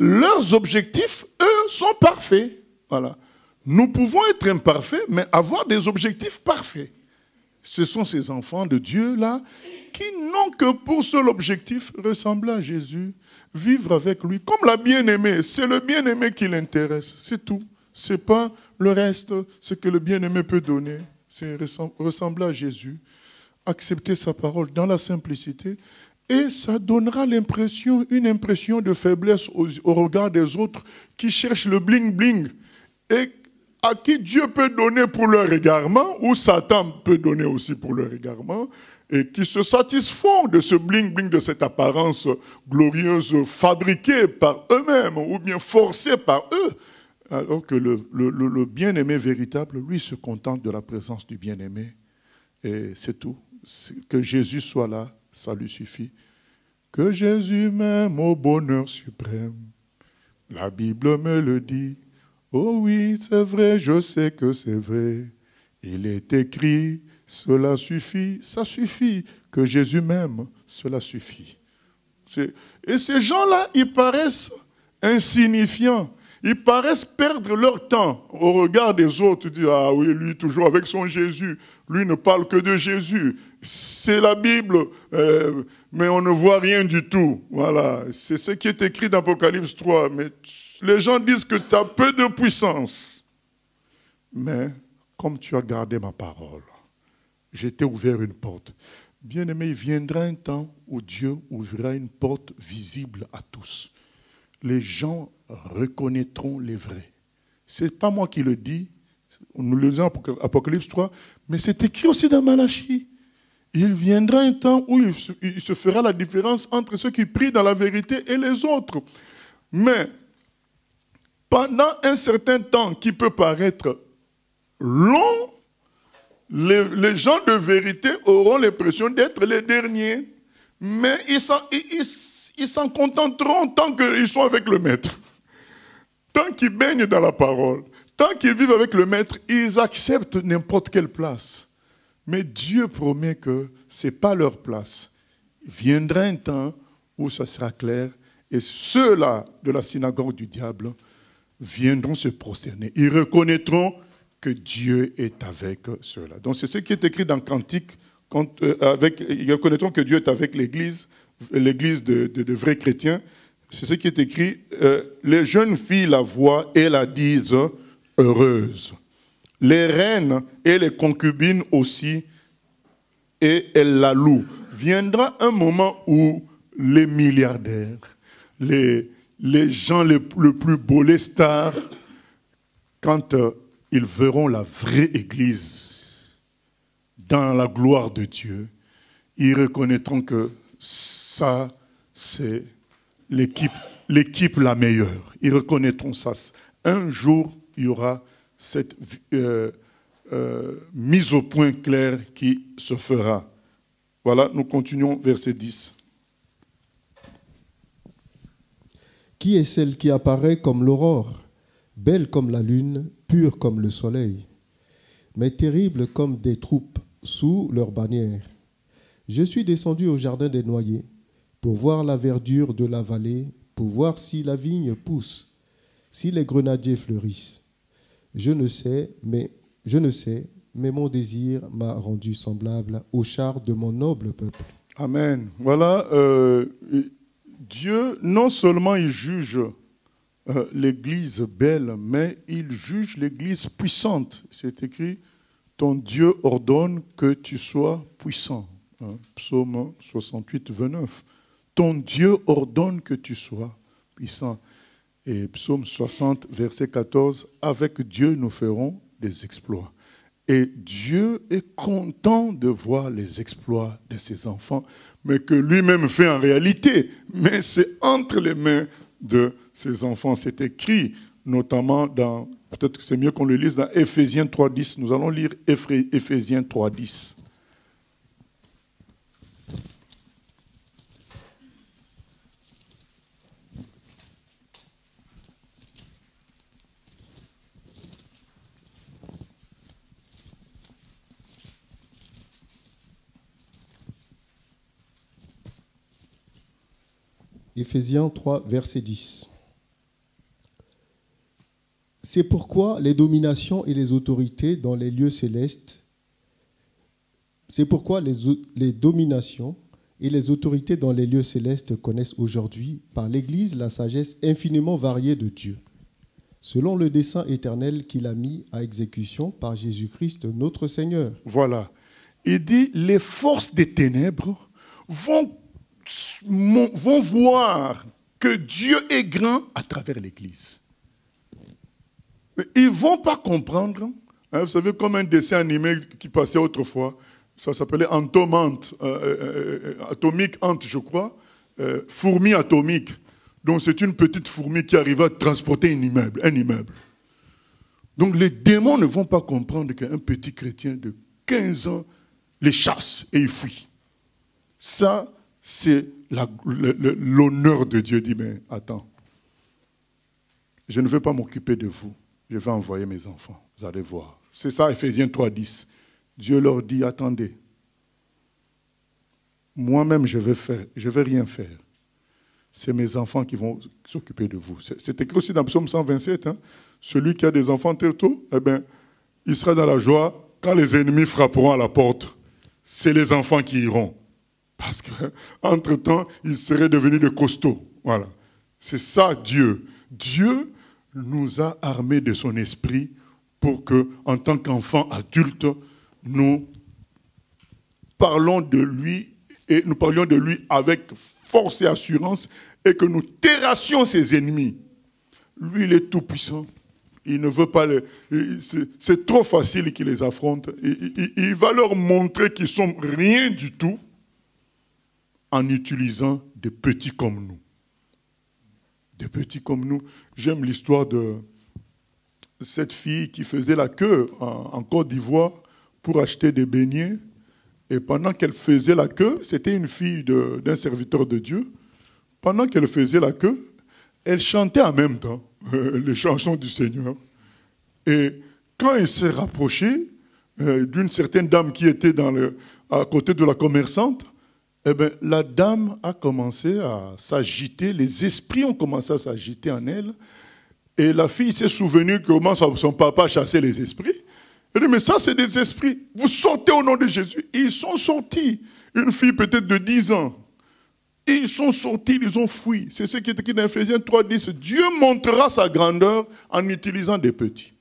leurs objectifs, eux, sont parfaits. Voilà. Nous pouvons être imparfaits, mais avoir des objectifs parfaits. Ce sont ces enfants de Dieu-là qui n'ont que pour seul objectif ressembler à Jésus, vivre avec lui comme la bien-aimée. C'est le bien-aimé qui l'intéresse, c'est tout. Ce n'est pas le reste, ce que le bien-aimé peut donner. C'est ressembler à Jésus, accepter sa parole dans la simplicité, et ça donnera une impression de faiblesse au regard des autres qui cherchent le bling-bling et à qui Dieu peut donner pour leur égarement, ou Satan peut donner aussi pour leur égarement, et qui se satisfont de ce bling-bling, de cette apparence glorieuse fabriquée par eux-mêmes, ou bien forcée par eux, alors que le bien-aimé véritable, lui, se contente de la présence du bien-aimé, et c'est tout. Que Jésus soit là, ça lui suffit. Que Jésus m'aime au bonheur suprême, la Bible me le dit. Oh oui, c'est vrai, je sais que c'est vrai. Il est écrit, cela suffit, ça suffit. Que Jésus m'aime, cela suffit. Et ces gens-là, ils paraissent insignifiants. Ils paraissent perdre leur temps au regard des autres. Ils disent, ah oui, lui, toujours avec son Jésus. Lui ne parle que de Jésus. C'est la Bible, mais on ne voit rien du tout. Voilà, c'est ce qui est écrit dans Apocalypse 3. Mais les gens disent que tu as peu de puissance. Mais comme tu as gardé ma parole, je t'ai ouvert une porte. Bien-aimé, il viendra un temps où Dieu ouvrira une porte visible à tous. Les gens reconnaîtront les vrais. Ce n'est pas moi qui le dis, nous le disons en Apocalypse 3, mais c'est écrit aussi dans Malachie. Il viendra un temps où il se fera la différence entre ceux qui prient dans la vérité et les autres. Mais pendant un certain temps qui peut paraître long, les gens de vérité auront l'impression d'être les derniers. Mais ils s'en contenteront tant qu'ils sont avec le Maître. Tant qu'ils baignent dans la parole, tant qu'ils vivent avec le Maître, ils acceptent n'importe quelle place. Mais Dieu promet que ce n'est pas leur place. Il viendra un temps où ça sera clair et ceux-là de la synagogue du diable viendront se prosterner. Ils reconnaîtront que Dieu est avec ceux-là. Donc c'est ce qui est écrit dans Cantique. Ils reconnaîtront que Dieu est avec l'Église de vrais chrétiens. C'est ce qui est écrit. Les jeunes filles la voient et la disent heureuse. Les reines et les concubines aussi, et elles la louent. Viendra un moment où les milliardaires, les gens le plus beaux, les stars, quand ils verront la vraie Église dans la gloire de Dieu, ils reconnaîtront que ça, c'est l'équipe la meilleure. Ils reconnaîtront ça. Un jour, il y aura cette mise au point claire qui se fera. Voilà, nous continuons, verset 10. Qui est celle qui apparaît comme l'aurore, belle comme la lune, pure comme le soleil, mais terrible comme des troupes sous leur bannière? Je suis descendu au jardin des noyers pour voir la verdure de la vallée, pour voir si la vigne pousse, si les grenadiers fleurissent. Je ne sais, mais mon désir m'a rendu semblable au char de mon noble peuple. Amen. Voilà, Dieu, non seulement il juge l'Église belle, mais il juge l'Église puissante. C'est écrit, ton Dieu ordonne que tu sois puissant. Psaume 68, 29. Ton Dieu ordonne que tu sois puissant. Et psaume 60, verset 14, avec Dieu nous ferons des exploits. Et Dieu est content de voir les exploits de ses enfants, mais que lui-même fait en réalité. Mais c'est entre les mains de ses enfants. C'est écrit notamment dans, peut-être que c'est mieux qu'on le lise dans Éphésiens 3.10. Nous allons lire Éphésiens 3.10. Éphésiens 3, verset 10. C'est pourquoi les dominations et les autorités dans les lieux célestes, les dominations et les autorités dans les lieux célestes connaissent aujourd'hui par l'Église la sagesse infiniment variée de Dieu, selon le dessein éternel qu'il a mis à exécution par Jésus-Christ notre Seigneur. Voilà. Il dit, les forces des ténèbres vont voir que Dieu est grand à travers l'Église. Ils ne vont pas comprendre. Vous savez, comme un dessin animé qui passait autrefois, ça s'appelait Atomic Ant, je crois, fourmi atomique. Donc c'est une petite fourmi qui arrive à transporter un immeuble. Donc les démons ne vont pas comprendre qu'un petit chrétien de 15 ans les chasse et il fuit. Ça, c'est l'honneur de Dieu. Dit, mais attends, je ne vais pas m'occuper de vous. Je vais envoyer mes enfants. Vous allez voir. C'est ça, Ephésiens 3:10. Dieu leur dit, attendez, moi-même je vais rien faire. C'est mes enfants qui vont s'occuper de vous. C'est écrit aussi dans Psaume 127, hein, celui qui a des enfants très tôt, eh ben, il sera dans la joie quand les ennemis frapperont à la porte. C'est les enfants qui iront. Parce qu'entre-temps, ils seraient devenus des costauds. Voilà. C'est ça Dieu. Dieu nous a armés de son esprit pour que, en tant qu'enfants adultes, nous parlions de lui et nous parlions de lui avec force et assurance et que nous terrassions ses ennemis. Lui, il est tout puissant. Il ne veut pas c'est trop facile qu'il les affronte. Il va leur montrer qu'ils sont rien du tout en utilisant des petits comme nous. Des petits comme nous. J'aime l'histoire de cette fille qui faisait la queue en Côte d'Ivoire pour acheter des beignets. Et pendant qu'elle faisait la queue, c'était une fille d'un serviteur de Dieu. Pendant qu'elle faisait la queue, elle chantait en même temps les chansons du Seigneur. Et quand elle s'est rapprochée d'une certaine dame qui était à côté de la commerçante, eh bien, la dame a commencé à s'agiter, les esprits ont commencé à s'agiter en elle. Et la fille s'est souvenue comment son papa chassait les esprits. Elle dit, mais ça, c'est des esprits. Vous sortez au nom de Jésus. Ils sont sortis. Une fille peut-être de 10 ans. Ils sont sortis, ils ont fui. C'est ce qui est écrit dans Ephésiens 3:10. Dieu montrera sa grandeur en utilisant des petits.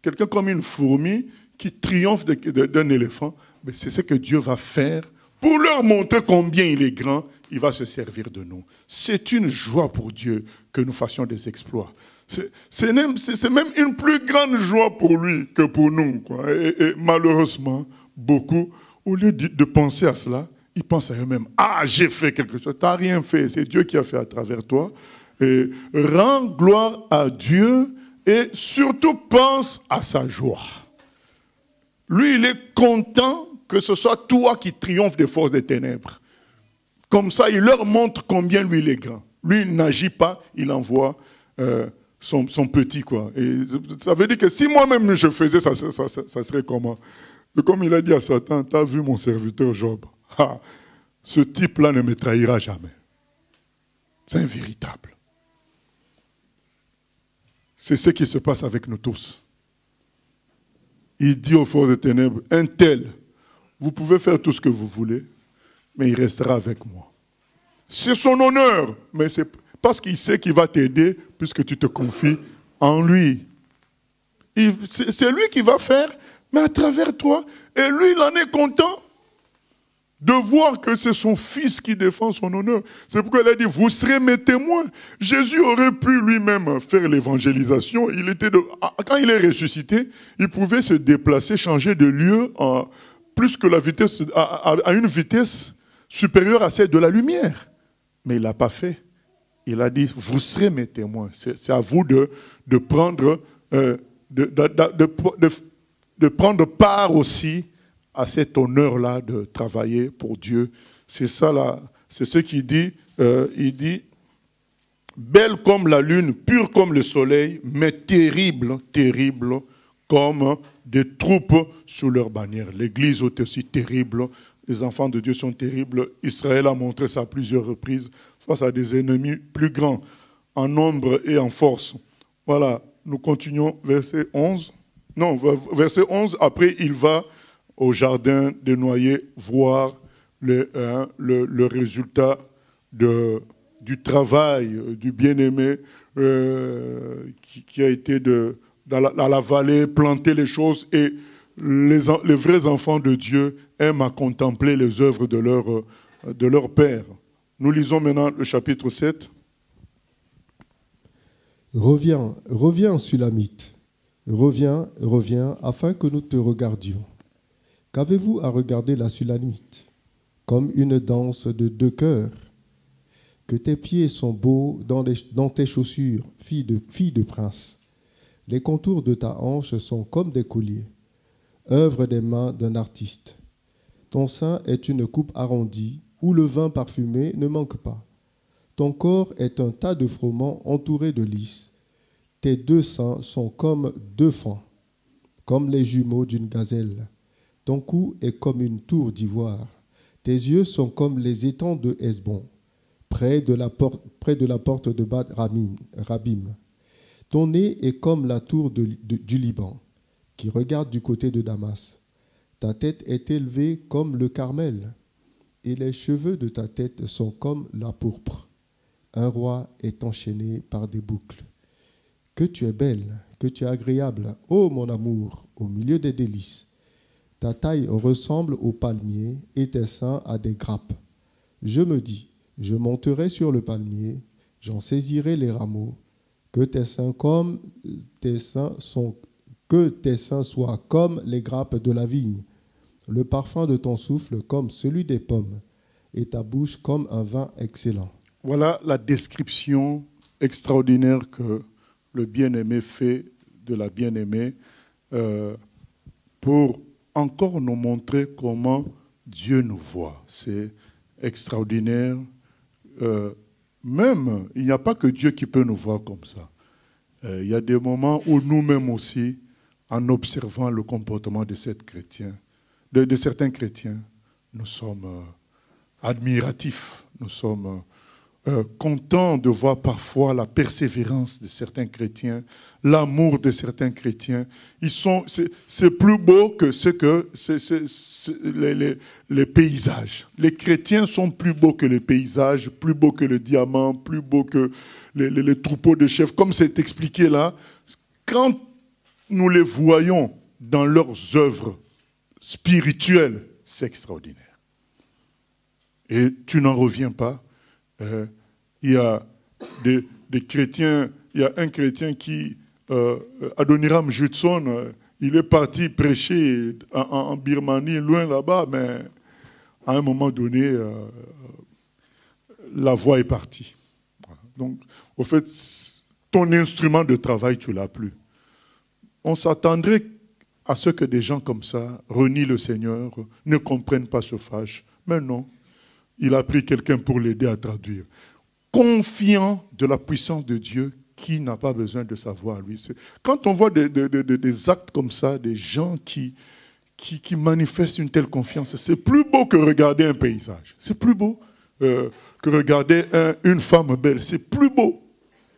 Quelqu'un comme une fourmi qui triomphe d'un éléphant, mais c'est ce que Dieu va faire pour leur montrer combien il est grand. Il va se servir de nous. C'est une joie pour Dieu que nous fassions des exploits. C'est même une plus grande joie pour lui que pour nous, quoi. Et malheureusement, beaucoup, au lieu de penser à cela, ils pensent à eux-mêmes. Ah, j'ai fait quelque chose. Tu n'as rien fait. C'est Dieu qui a fait à travers toi. Et rends gloire à Dieu et surtout pense à sa joie. Lui, il est content que ce soit toi qui triomphe des forces des ténèbres. Comme ça, il leur montre combien lui, il est grand. Lui, il n'agit pas, il envoie son petit, quoi. Et ça veut dire que si moi-même je faisais, ça serait comment? Et comme il a dit à Satan, tu as vu mon serviteur Job? Ah, ce type-là ne me trahira jamais. C'est invéritable. C'est ce qui se passe avec nous tous. Il dit aux forces des ténèbres, un tel, vous pouvez faire tout ce que vous voulez, mais il restera avec moi. C'est son honneur, mais c'est parce qu'il sait qu'il va t'aider puisque tu te confies en lui. C'est lui qui va faire, mais à travers toi. Et lui, il en est content de voir que c'est son fils qui défend son honneur. C'est pourquoi il a dit, vous serez mes témoins. Jésus aurait pu lui-même faire l'évangélisation. Quand il est ressuscité, il pouvait se déplacer, changer de lieu plus que la vitesse, à une vitesse supérieure à celle de la lumière. Mais il ne l'a pas fait. Il a dit, vous serez mes témoins. C'est à vous de prendre part aussi à cet honneur-là de travailler pour Dieu. C'est ça là, c'est ce qu'il dit. Il dit, belle comme la lune, pure comme le soleil, mais terrible, terrible comme des troupes sous leur bannière. L'Église est aussi terrible. Les enfants de Dieu sont terribles. Israël a montré ça à plusieurs reprises face à des ennemis plus grands en nombre et en force. Voilà. nous continuons, verset 11. Non, verset 11, après il va au jardin des noyers voir le résultat du travail du bien-aimé qui a été dans la vallée, planter les choses. Et les vrais enfants de Dieu aiment à contempler les œuvres de leur Père. Nous lisons maintenant le chapitre 7. Reviens, Sulamite. Reviens, afin que nous te regardions. Qu'avez-vous à regarder la Sulamite? Comme une danse de 2 cœurs. Que tes pieds sont beaux dans tes chaussures, fille de prince. Les contours de ta hanche sont comme des colliers, œuvre des mains d'un artiste. Ton sein est une coupe arrondie, où le vin parfumé ne manque pas. Ton corps est un tas de froment entouré de lys. Tes 2 seins sont comme 2 fans, comme les jumeaux d'une gazelle. Ton cou est comme une tour d'ivoire. Tes yeux sont comme les étangs de Hesbon, près de la porte de Bad Rabim. Ton nez est comme la tour du Liban, qui regarde du côté de Damas. Ta tête est élevée comme le Carmel, et les cheveux de ta tête sont comme la pourpre. Un roi est enchaîné par des boucles. Que tu es belle, que tu es agréable, ô mon amour, au milieu des délices. Ta taille ressemble au palmier et tes seins à des grappes. Je me dis, je monterai sur le palmier, j'en saisirai les rameaux. Que tes seins soient comme les grappes de la vigne, le parfum de ton souffle comme celui des pommes, et ta bouche comme un vin excellent. Voilà la description extraordinaire que le bien-aimé fait de la bien-aimée pour encore nous montrer comment Dieu nous voit. C'est extraordinaire. Même, il n'y a pas que Dieu qui peut nous voir comme ça. Il y a des moments où nous-mêmes aussi, en observant le comportement de certains chrétiens, nous sommes admiratifs, nous sommes contents de voir parfois la persévérance de certains chrétiens, l'amour de certains chrétiens. C'est plus beau que les paysages. Les chrétiens sont plus beaux que les paysages, plus beaux que le diamant, plus beaux que les troupeaux de chèvres. Comme c'est expliqué là, quand nous les voyons dans leurs œuvres spirituelles, c'est extraordinaire. Et tu n'en reviens pas. Il y a des chrétiens, il y a un chrétien qui, Adoniram Judson, il est parti prêcher en Birmanie, loin là-bas, mais à un moment donné, la voix est partie. Donc, au fait, ton instrument de travail, tu ne l'as plus. On s'attendrait à ce que des gens comme ça renient le Seigneur, ne comprennent pas, se fâchent. Mais non, il a pris quelqu'un pour l'aider à traduire. Confiant de la puissance de Dieu qui n'a pas besoin de savoir lui. Quand on voit des actes comme ça, des gens qui manifestent une telle confiance, c'est plus beau que regarder un paysage. C'est plus beau que regarder une femme belle. C'est plus beau.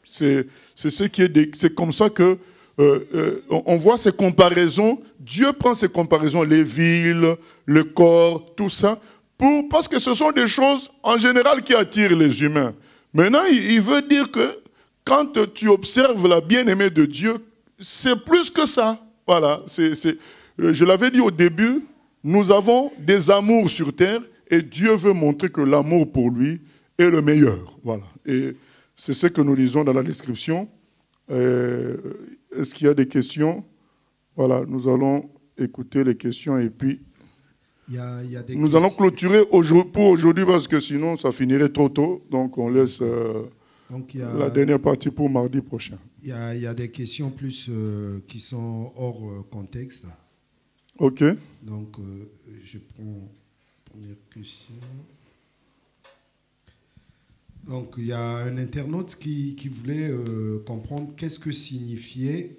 C'est comme ça que on voit ces comparaisons. Dieu prend ces comparaisons, les villes, le corps, tout ça, parce que ce sont des choses en général qui attirent les humains. Maintenant, il veut dire que quand tu observes la bien-aimée de Dieu, c'est plus que ça. Voilà. Je l'avais dit au début, nous avons des amours sur terre et Dieu veut montrer que l'amour pour lui est le meilleur. Voilà. Et c'est ce que nous lisons dans la description. Est-ce qu'il y a des questions? Voilà, nous allons écouter les questions et puis nous allons clôturer pour aujourd'hui parce que sinon ça finirait trop tôt. Donc on laisse la dernière partie pour mardi prochain. Il y a des questions plus qui sont hors contexte. Ok. Donc je prends la première question. Donc il y a un internaute qui voulait comprendre qu'est-ce que signifiait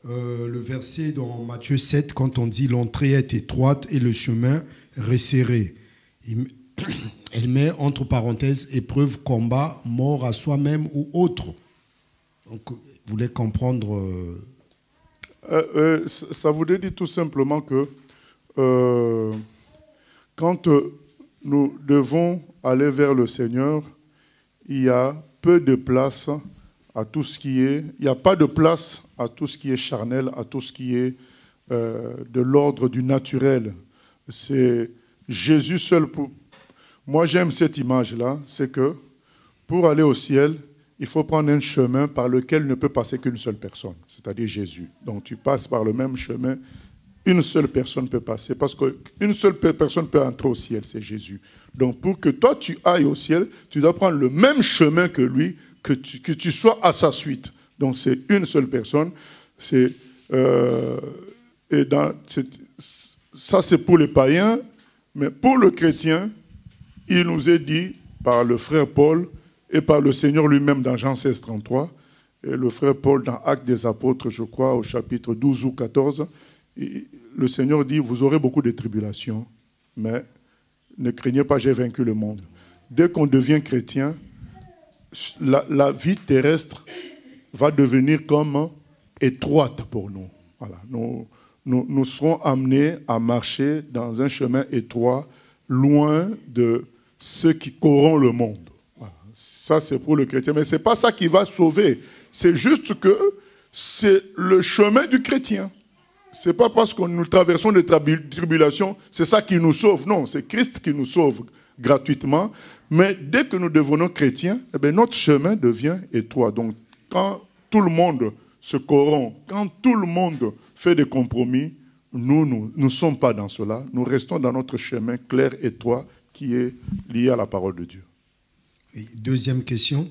le verset dans Matthieu 7 quand on dit l'entrée est étroite et le chemin resserré. Elle met entre parenthèses épreuve, combat, mort à soi-même ou autre. Donc, vous voulez comprendre... Ça voudrait dire tout simplement que quand nous devons aller vers le Seigneur, il y a peu de place à tout ce qui est... Il n'y a pas de place à tout ce qui est charnel, à tout ce qui est de l'ordre du naturel. C'est Jésus seul. Moi, j'aime cette image-là, c'est que pour aller au ciel, il faut prendre un chemin par lequel ne peut passer qu'une seule personne, c'est-à-dire Jésus. Donc tu passes par le même chemin, une seule personne peut passer, parce qu'une seule personne peut entrer au ciel, c'est Jésus. Donc pour que toi tu ailles au ciel, tu dois prendre le même chemin que lui, que tu sois à sa suite. Donc c'est une seule personne. Ça c'est pour les païens, mais pour le chrétien, il nous est dit par le frère Paul et par le Seigneur lui-même dans Jean 16, 33, et le frère Paul dans Actes des Apôtres, je crois, au chapitre 12 ou 14, le Seigneur dit, vous aurez beaucoup de tribulations, mais ne craignez pas, j'ai vaincu le monde. Dès qu'on devient chrétien, la vie terrestre va devenir comme étroite pour nous. Voilà. Nous serons amenés à marcher dans un chemin étroit, loin de ceux qui corrompent le monde. Voilà. Ça, c'est pour le chrétien. Mais ce n'est pas ça qui va sauver. C'est juste que c'est le chemin du chrétien. Ce n'est pas parce que nous traversons des tribulations, c'est ça qui nous sauve. Non, c'est Christ qui nous sauve gratuitement. Mais dès que nous devenons chrétiens, eh bien, notre chemin devient étroit. Donc, quand tout le monde se corrompt, quand tout le monde fait des compromis, nous ne sommes pas dans cela. Nous restons dans notre chemin clair, étroit, qui est lié à la parole de Dieu. Et deuxième question.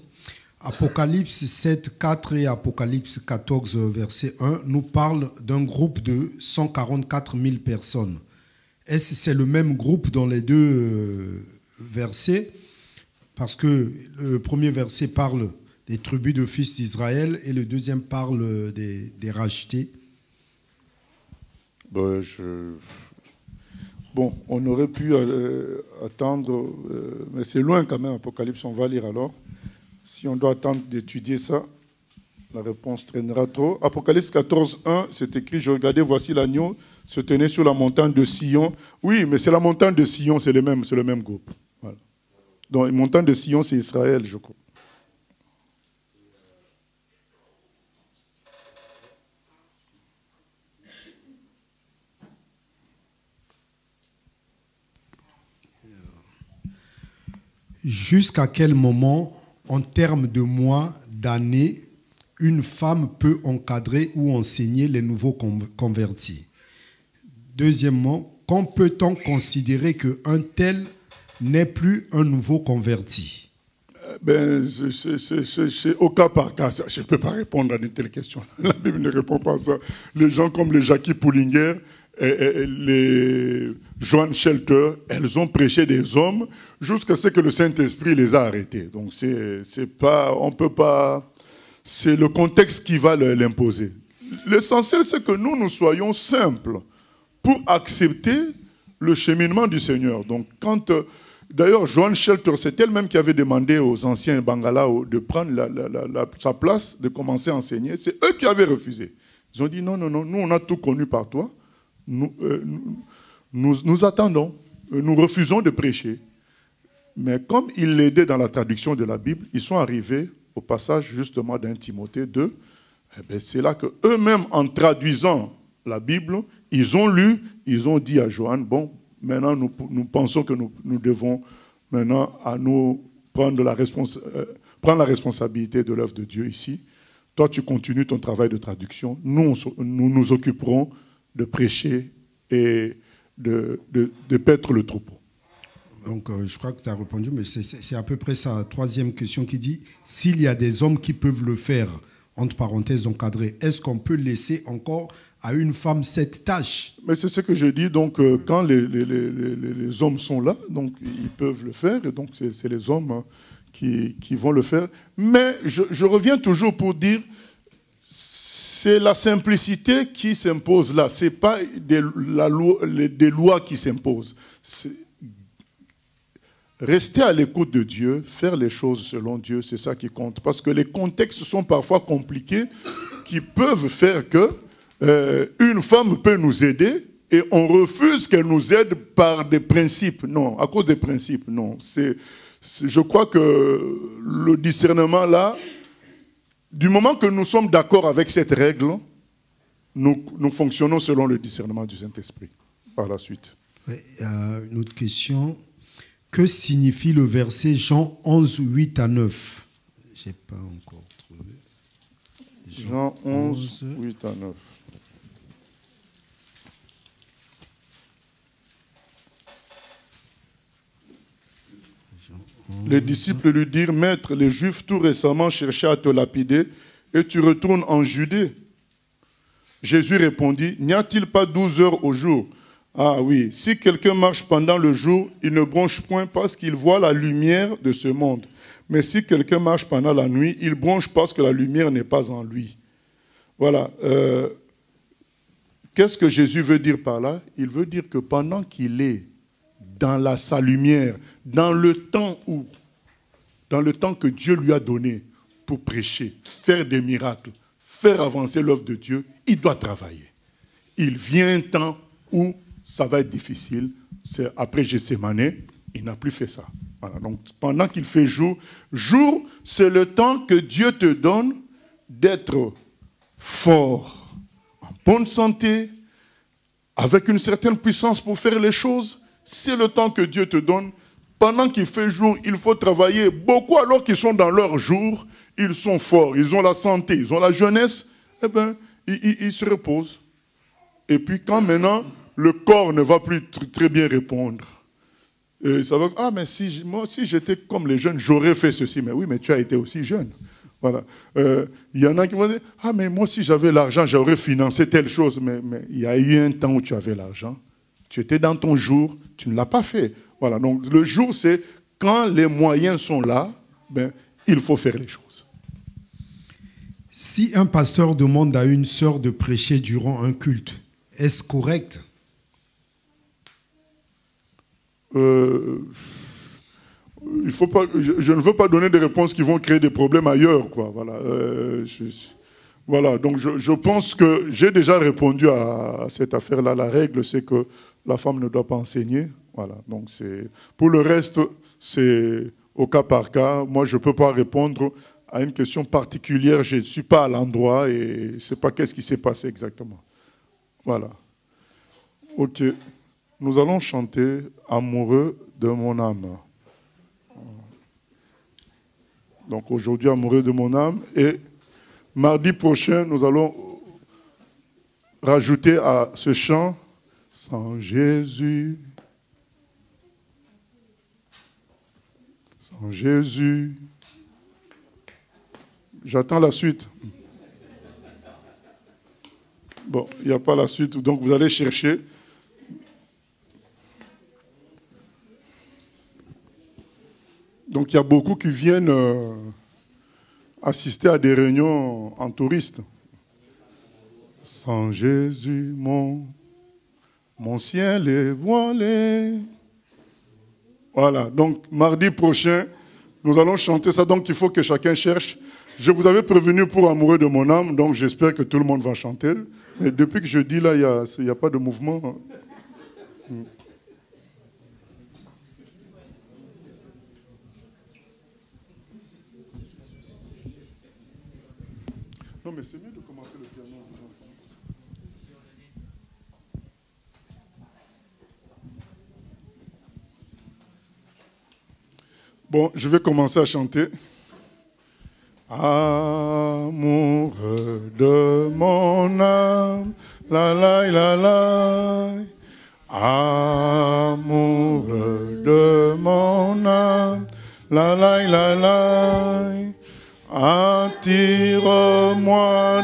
Apocalypse 7, 4 et Apocalypse 14, verset 1, nous parlent d'un groupe de 144 000 personnes. Est-ce que c'est le même groupe dans les deux versets? Parce que le premier verset parle des tribus de fils d'Israël et le deuxième parle des rachetés. Bon, on aurait pu attendre, mais c'est loin quand même, Apocalypse, on va lire alors. Si on doit attendre d'étudier ça, la réponse traînera trop. Apocalypse 14, 1, c'est écrit, je regardais, voici l'agneau se tenait sur la montagne de Sion. Oui, mais c'est la montagne de Sion, c'est le même groupe. Voilà. Donc, la montagne de Sion, c'est Israël, je crois. Jusqu'à quel moment, en termes de mois, d'années, une femme peut encadrer ou enseigner les nouveaux convertis? Deuxièmement, quand peut-on considérer qu'un tel n'est plus un nouveau converti? C'est au cas par cas. Je ne peux pas répondre à une telle question. La Bible ne répond pas à ça. Les gens comme les Jackie Pullinger et les Joan Shelter, elles ont prêché des hommes jusqu'à ce que le Saint-Esprit les a arrêtés. Donc on peut pas. C'est le contexte qui va l'imposer. L'essentiel, c'est que nous soyons simples pour accepter le cheminement du Seigneur. Donc d'ailleurs, Joan Shelter, c'est elle-même qui avait demandé aux anciens Bangala de prendre sa place, de commencer à enseigner. C'est eux qui avaient refusé. Ils ont dit non, nous on a tout connu par toi. Nous attendons, nous refusons de prêcher. Mais comme ils l'aidaient dans la traduction de la Bible, ils sont arrivés au passage justement d'un Timothée 2. Eh c'est là qu'eux-mêmes, en traduisant la Bible, ils ont lu, ils ont dit à Joanne, bon, maintenant nous pensons que nous devons maintenant à nous prendre la responsabilité de l'œuvre de Dieu ici. Toi, tu continues ton travail de traduction. Nous nous occuperons de prêcher et de paître le troupeau. Donc, je crois que tu as répondu, mais c'est à peu près sa troisième question qui dit, s'il y a des hommes qui peuvent le faire, entre parenthèses encadrés, est-ce qu'on peut laisser encore à une femme cette tâche? Mais c'est ce que je dis, donc quand les hommes sont là, donc ils peuvent le faire, et donc c'est les hommes qui vont le faire. Mais je reviens toujours pour dire, c'est la simplicité qui s'impose là, ce n'est pas des lois qui s'imposent. rester à l'écoute de Dieu, faire les choses selon Dieu, c'est ça qui compte. Parce que les contextes sont parfois compliqués, qui peuvent faire que une femme peut nous aider et on refuse qu'elle nous aide par des principes. Non, à cause des principes, non. Je crois que le discernement là, du moment que nous sommes d'accord avec cette règle, nous fonctionnons selon le discernement du Saint-Esprit. Par la suite. Ouais, une autre question. Que signifie le verset Jean 11, 8 à 9? Je n'ai pas encore trouvé. Jean 11, 8 à 9. Les disciples lui dirent, Maître, les Juifs tout récemment cherchaient à te lapider et tu retournes en Judée. Jésus répondit, n'y a-t-il pas 12 heures au jour? Ah oui, si quelqu'un marche pendant le jour, il ne bronche point parce qu'il voit la lumière de ce monde. Mais si quelqu'un marche pendant la nuit, il bronche parce que la lumière n'est pas en lui. Voilà. Qu'est-ce que Jésus veut dire par là? Il veut dire que pendant qu'il est dans sa lumière, dans le temps que Dieu lui a donné pour prêcher, faire des miracles, faire avancer l'œuvre de Dieu, il doit travailler. Il vient un temps où ça va être difficile. C'est après Gethsémane, il n'a plus fait ça. Voilà. Donc pendant qu'il fait jour, c'est le temps que Dieu te donne d'être fort, en bonne santé, avec une certaine puissance pour faire les choses. C'est le temps que Dieu te donne. Pendant qu'il fait jour, il faut travailler. Beaucoup, alors qu'ils sont dans leur jour, ils sont forts, ils ont la santé, ils ont la jeunesse, eh bien, ils se reposent. Et puis quand maintenant, le corps ne va plus très bien répondre. Et ça va, mais moi, si j'étais comme les jeunes, j'aurais fait ceci. Mais oui, mais tu as été aussi jeune. Voilà. Il y en a qui vont dire, mais moi, si j'avais l'argent, j'aurais financé telle chose. Mais il y a eu un temps où tu avais l'argent. Tu étais dans ton jour, tu ne l'as pas fait. Voilà. Donc le jour, c'est quand les moyens sont là, il faut faire les choses. Si un pasteur demande à une sœur de prêcher durant un culte, est-ce correct? Il faut pas, je ne veux pas donner des réponses qui vont créer des problèmes ailleurs, quoi. Voilà. Voilà. Donc je pense que j'ai déjà répondu à cette affaire-là. La règle, c'est que la femme ne doit pas enseigner. Voilà. Donc pour le reste, c'est au cas par cas. Moi, je ne peux pas répondre à une question particulière. Je ne suis pas à l'endroit et je ne sais pas qu'est-ce qui s'est passé exactement. Voilà. Ok. Nous allons chanter « Amoureux de mon âme ». Donc aujourd'hui, « Amoureux de mon âme ». Et mardi prochain, nous allons rajouter à ce chant « Sans Jésus ». Sans Jésus. J'attends la suite. Bon, il n'y a pas la suite, donc vous allez chercher. Donc il y a beaucoup qui viennent assister à des réunions en touriste. Sans Jésus, mon ciel est voilé. Voilà, donc mardi prochain, nous allons chanter ça, donc il faut que chacun cherche. Je vous avais prévenu pour Amoureux de mon âme, donc j'espère que tout le monde va chanter. Mais depuis que je dis là, il n'y a pas de mouvement. Non, mais c'est mieux de commencer le piano. Bon, je vais commencer à chanter. Amoureux de mon âme, la la la la. Amoureux de mon âme, la la la la. Attire-moi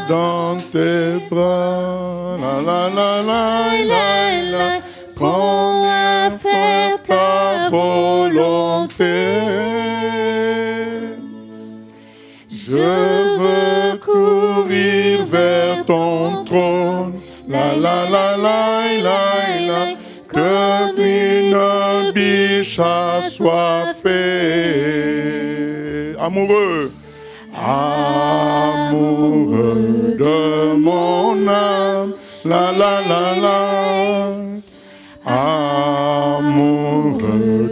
dans tes bras, la la la la la la. Combien faire ta volonté. Je veux courir vers ton trône, la la la la la la, comme une biche biche assoiffé. Amoureux, amoureux de mon âme, la la la la. Amoureux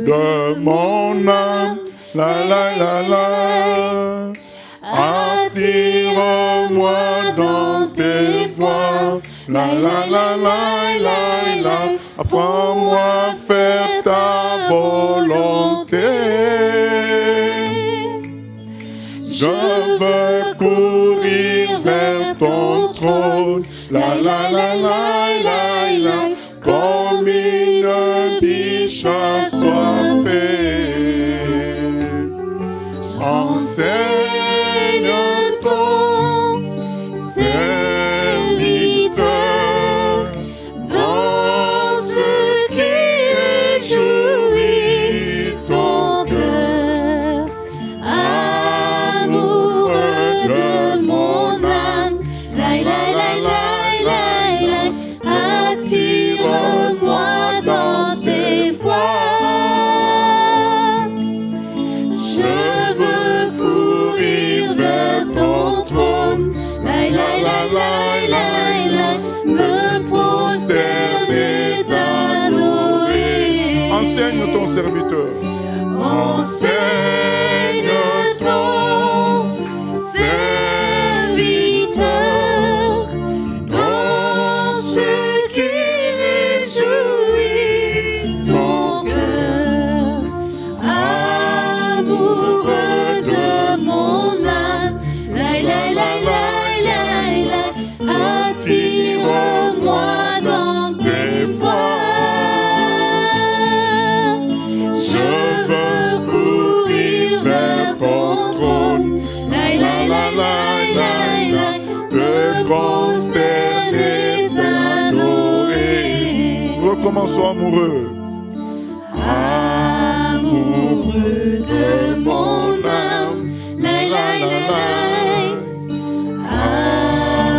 de mon âme, la la la la. Attire-moi dans tes voies, la la la la la la. Apprends-moi à faire ta volonté. Je veux courir vers ton trône, la la la la la la, comme une biche assoiffée. Enseigne ton serviteur dans ce qui réjouit ton cœur. Amoureux de mon âme, la la la la la la, attire-moi dans tes voies. Je veux courir vers ton trône, la la la la la la, me prosterner, t'adorer. Enseigne ton serviteur. Enseigne ton serviteur dans ce qui réjouit ton cœur. Amoureux de mon âme, la la la la la la, attire-moi dans tes voies. Je veux courir vers ton trône, la la la la la la, me prosterner, t'adorer. Recommençons amoureux. Amoureux de mon âme, la la la la.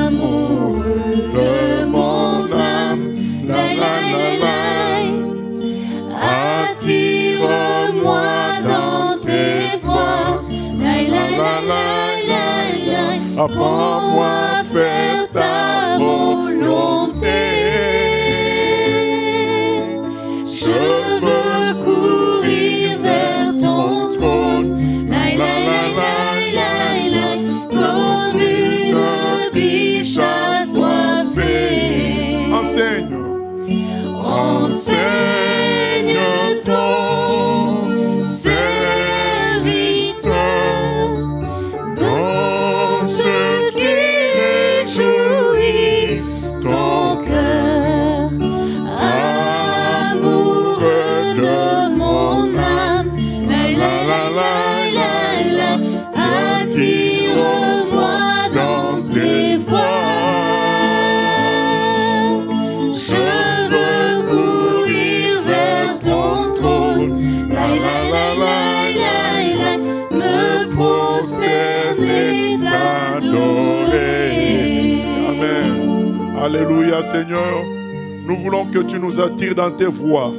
Amoureux de mon âme, la la la la. Attire-moi dans tes voies, la la la la la la. Apprends-moi à faire ta volonté. Je veux courir vers ton trône, la la la la la la, comme une biche assoiffée. Enseigne. Enseigne ton serviteur dans ce qui réjouit ton cœur. Amoureux de mon âme, la la la la la la, attire-moi dans tes voies. Je veux courir vers ton trône, la la la la la la, me prosterner, t'adorer. Amen. Alléluia Seigneur. Nous voulons que tu nous attires dans tes voies.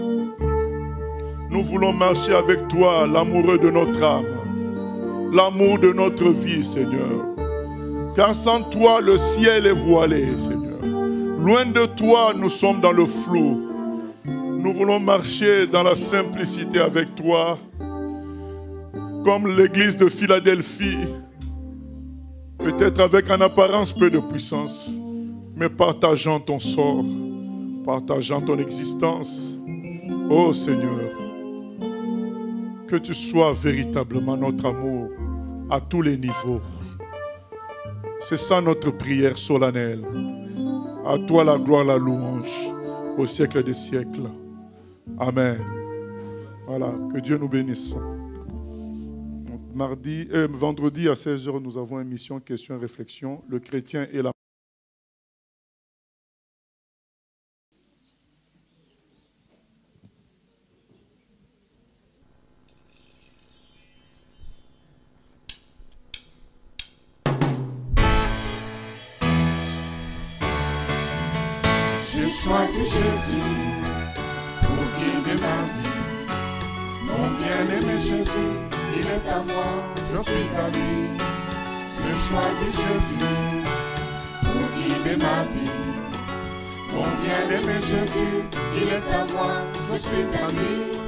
Nous voulons marcher avec toi, l'amoureux de notre âme, l'amour de notre vie, Seigneur. Car sans toi, le ciel est voilé, Seigneur. Loin de toi, nous sommes dans le flou. Nous voulons marcher dans la simplicité avec toi, comme l'église de Philadelphie, peut-être avec en apparence peu de puissance, mais partageant ton sort, partageant ton existence. Oh Seigneur, que tu sois véritablement notre amour à tous les niveaux. C'est ça notre prière solennelle. À toi la gloire, la louange, au siècle des siècles. Amen. Voilà, que Dieu nous bénisse. Vendredi à 16h, nous avons une émission question et réflexion. Le chrétien et la... J'ai choisi Jésus pour guider ma vie. Mon bien-aimé Jésus, il est à moi, je suis à lui. J'ai choisi Jésus pour guider ma vie. Mon bien-aimé Jésus, il est à moi, je suis à lui.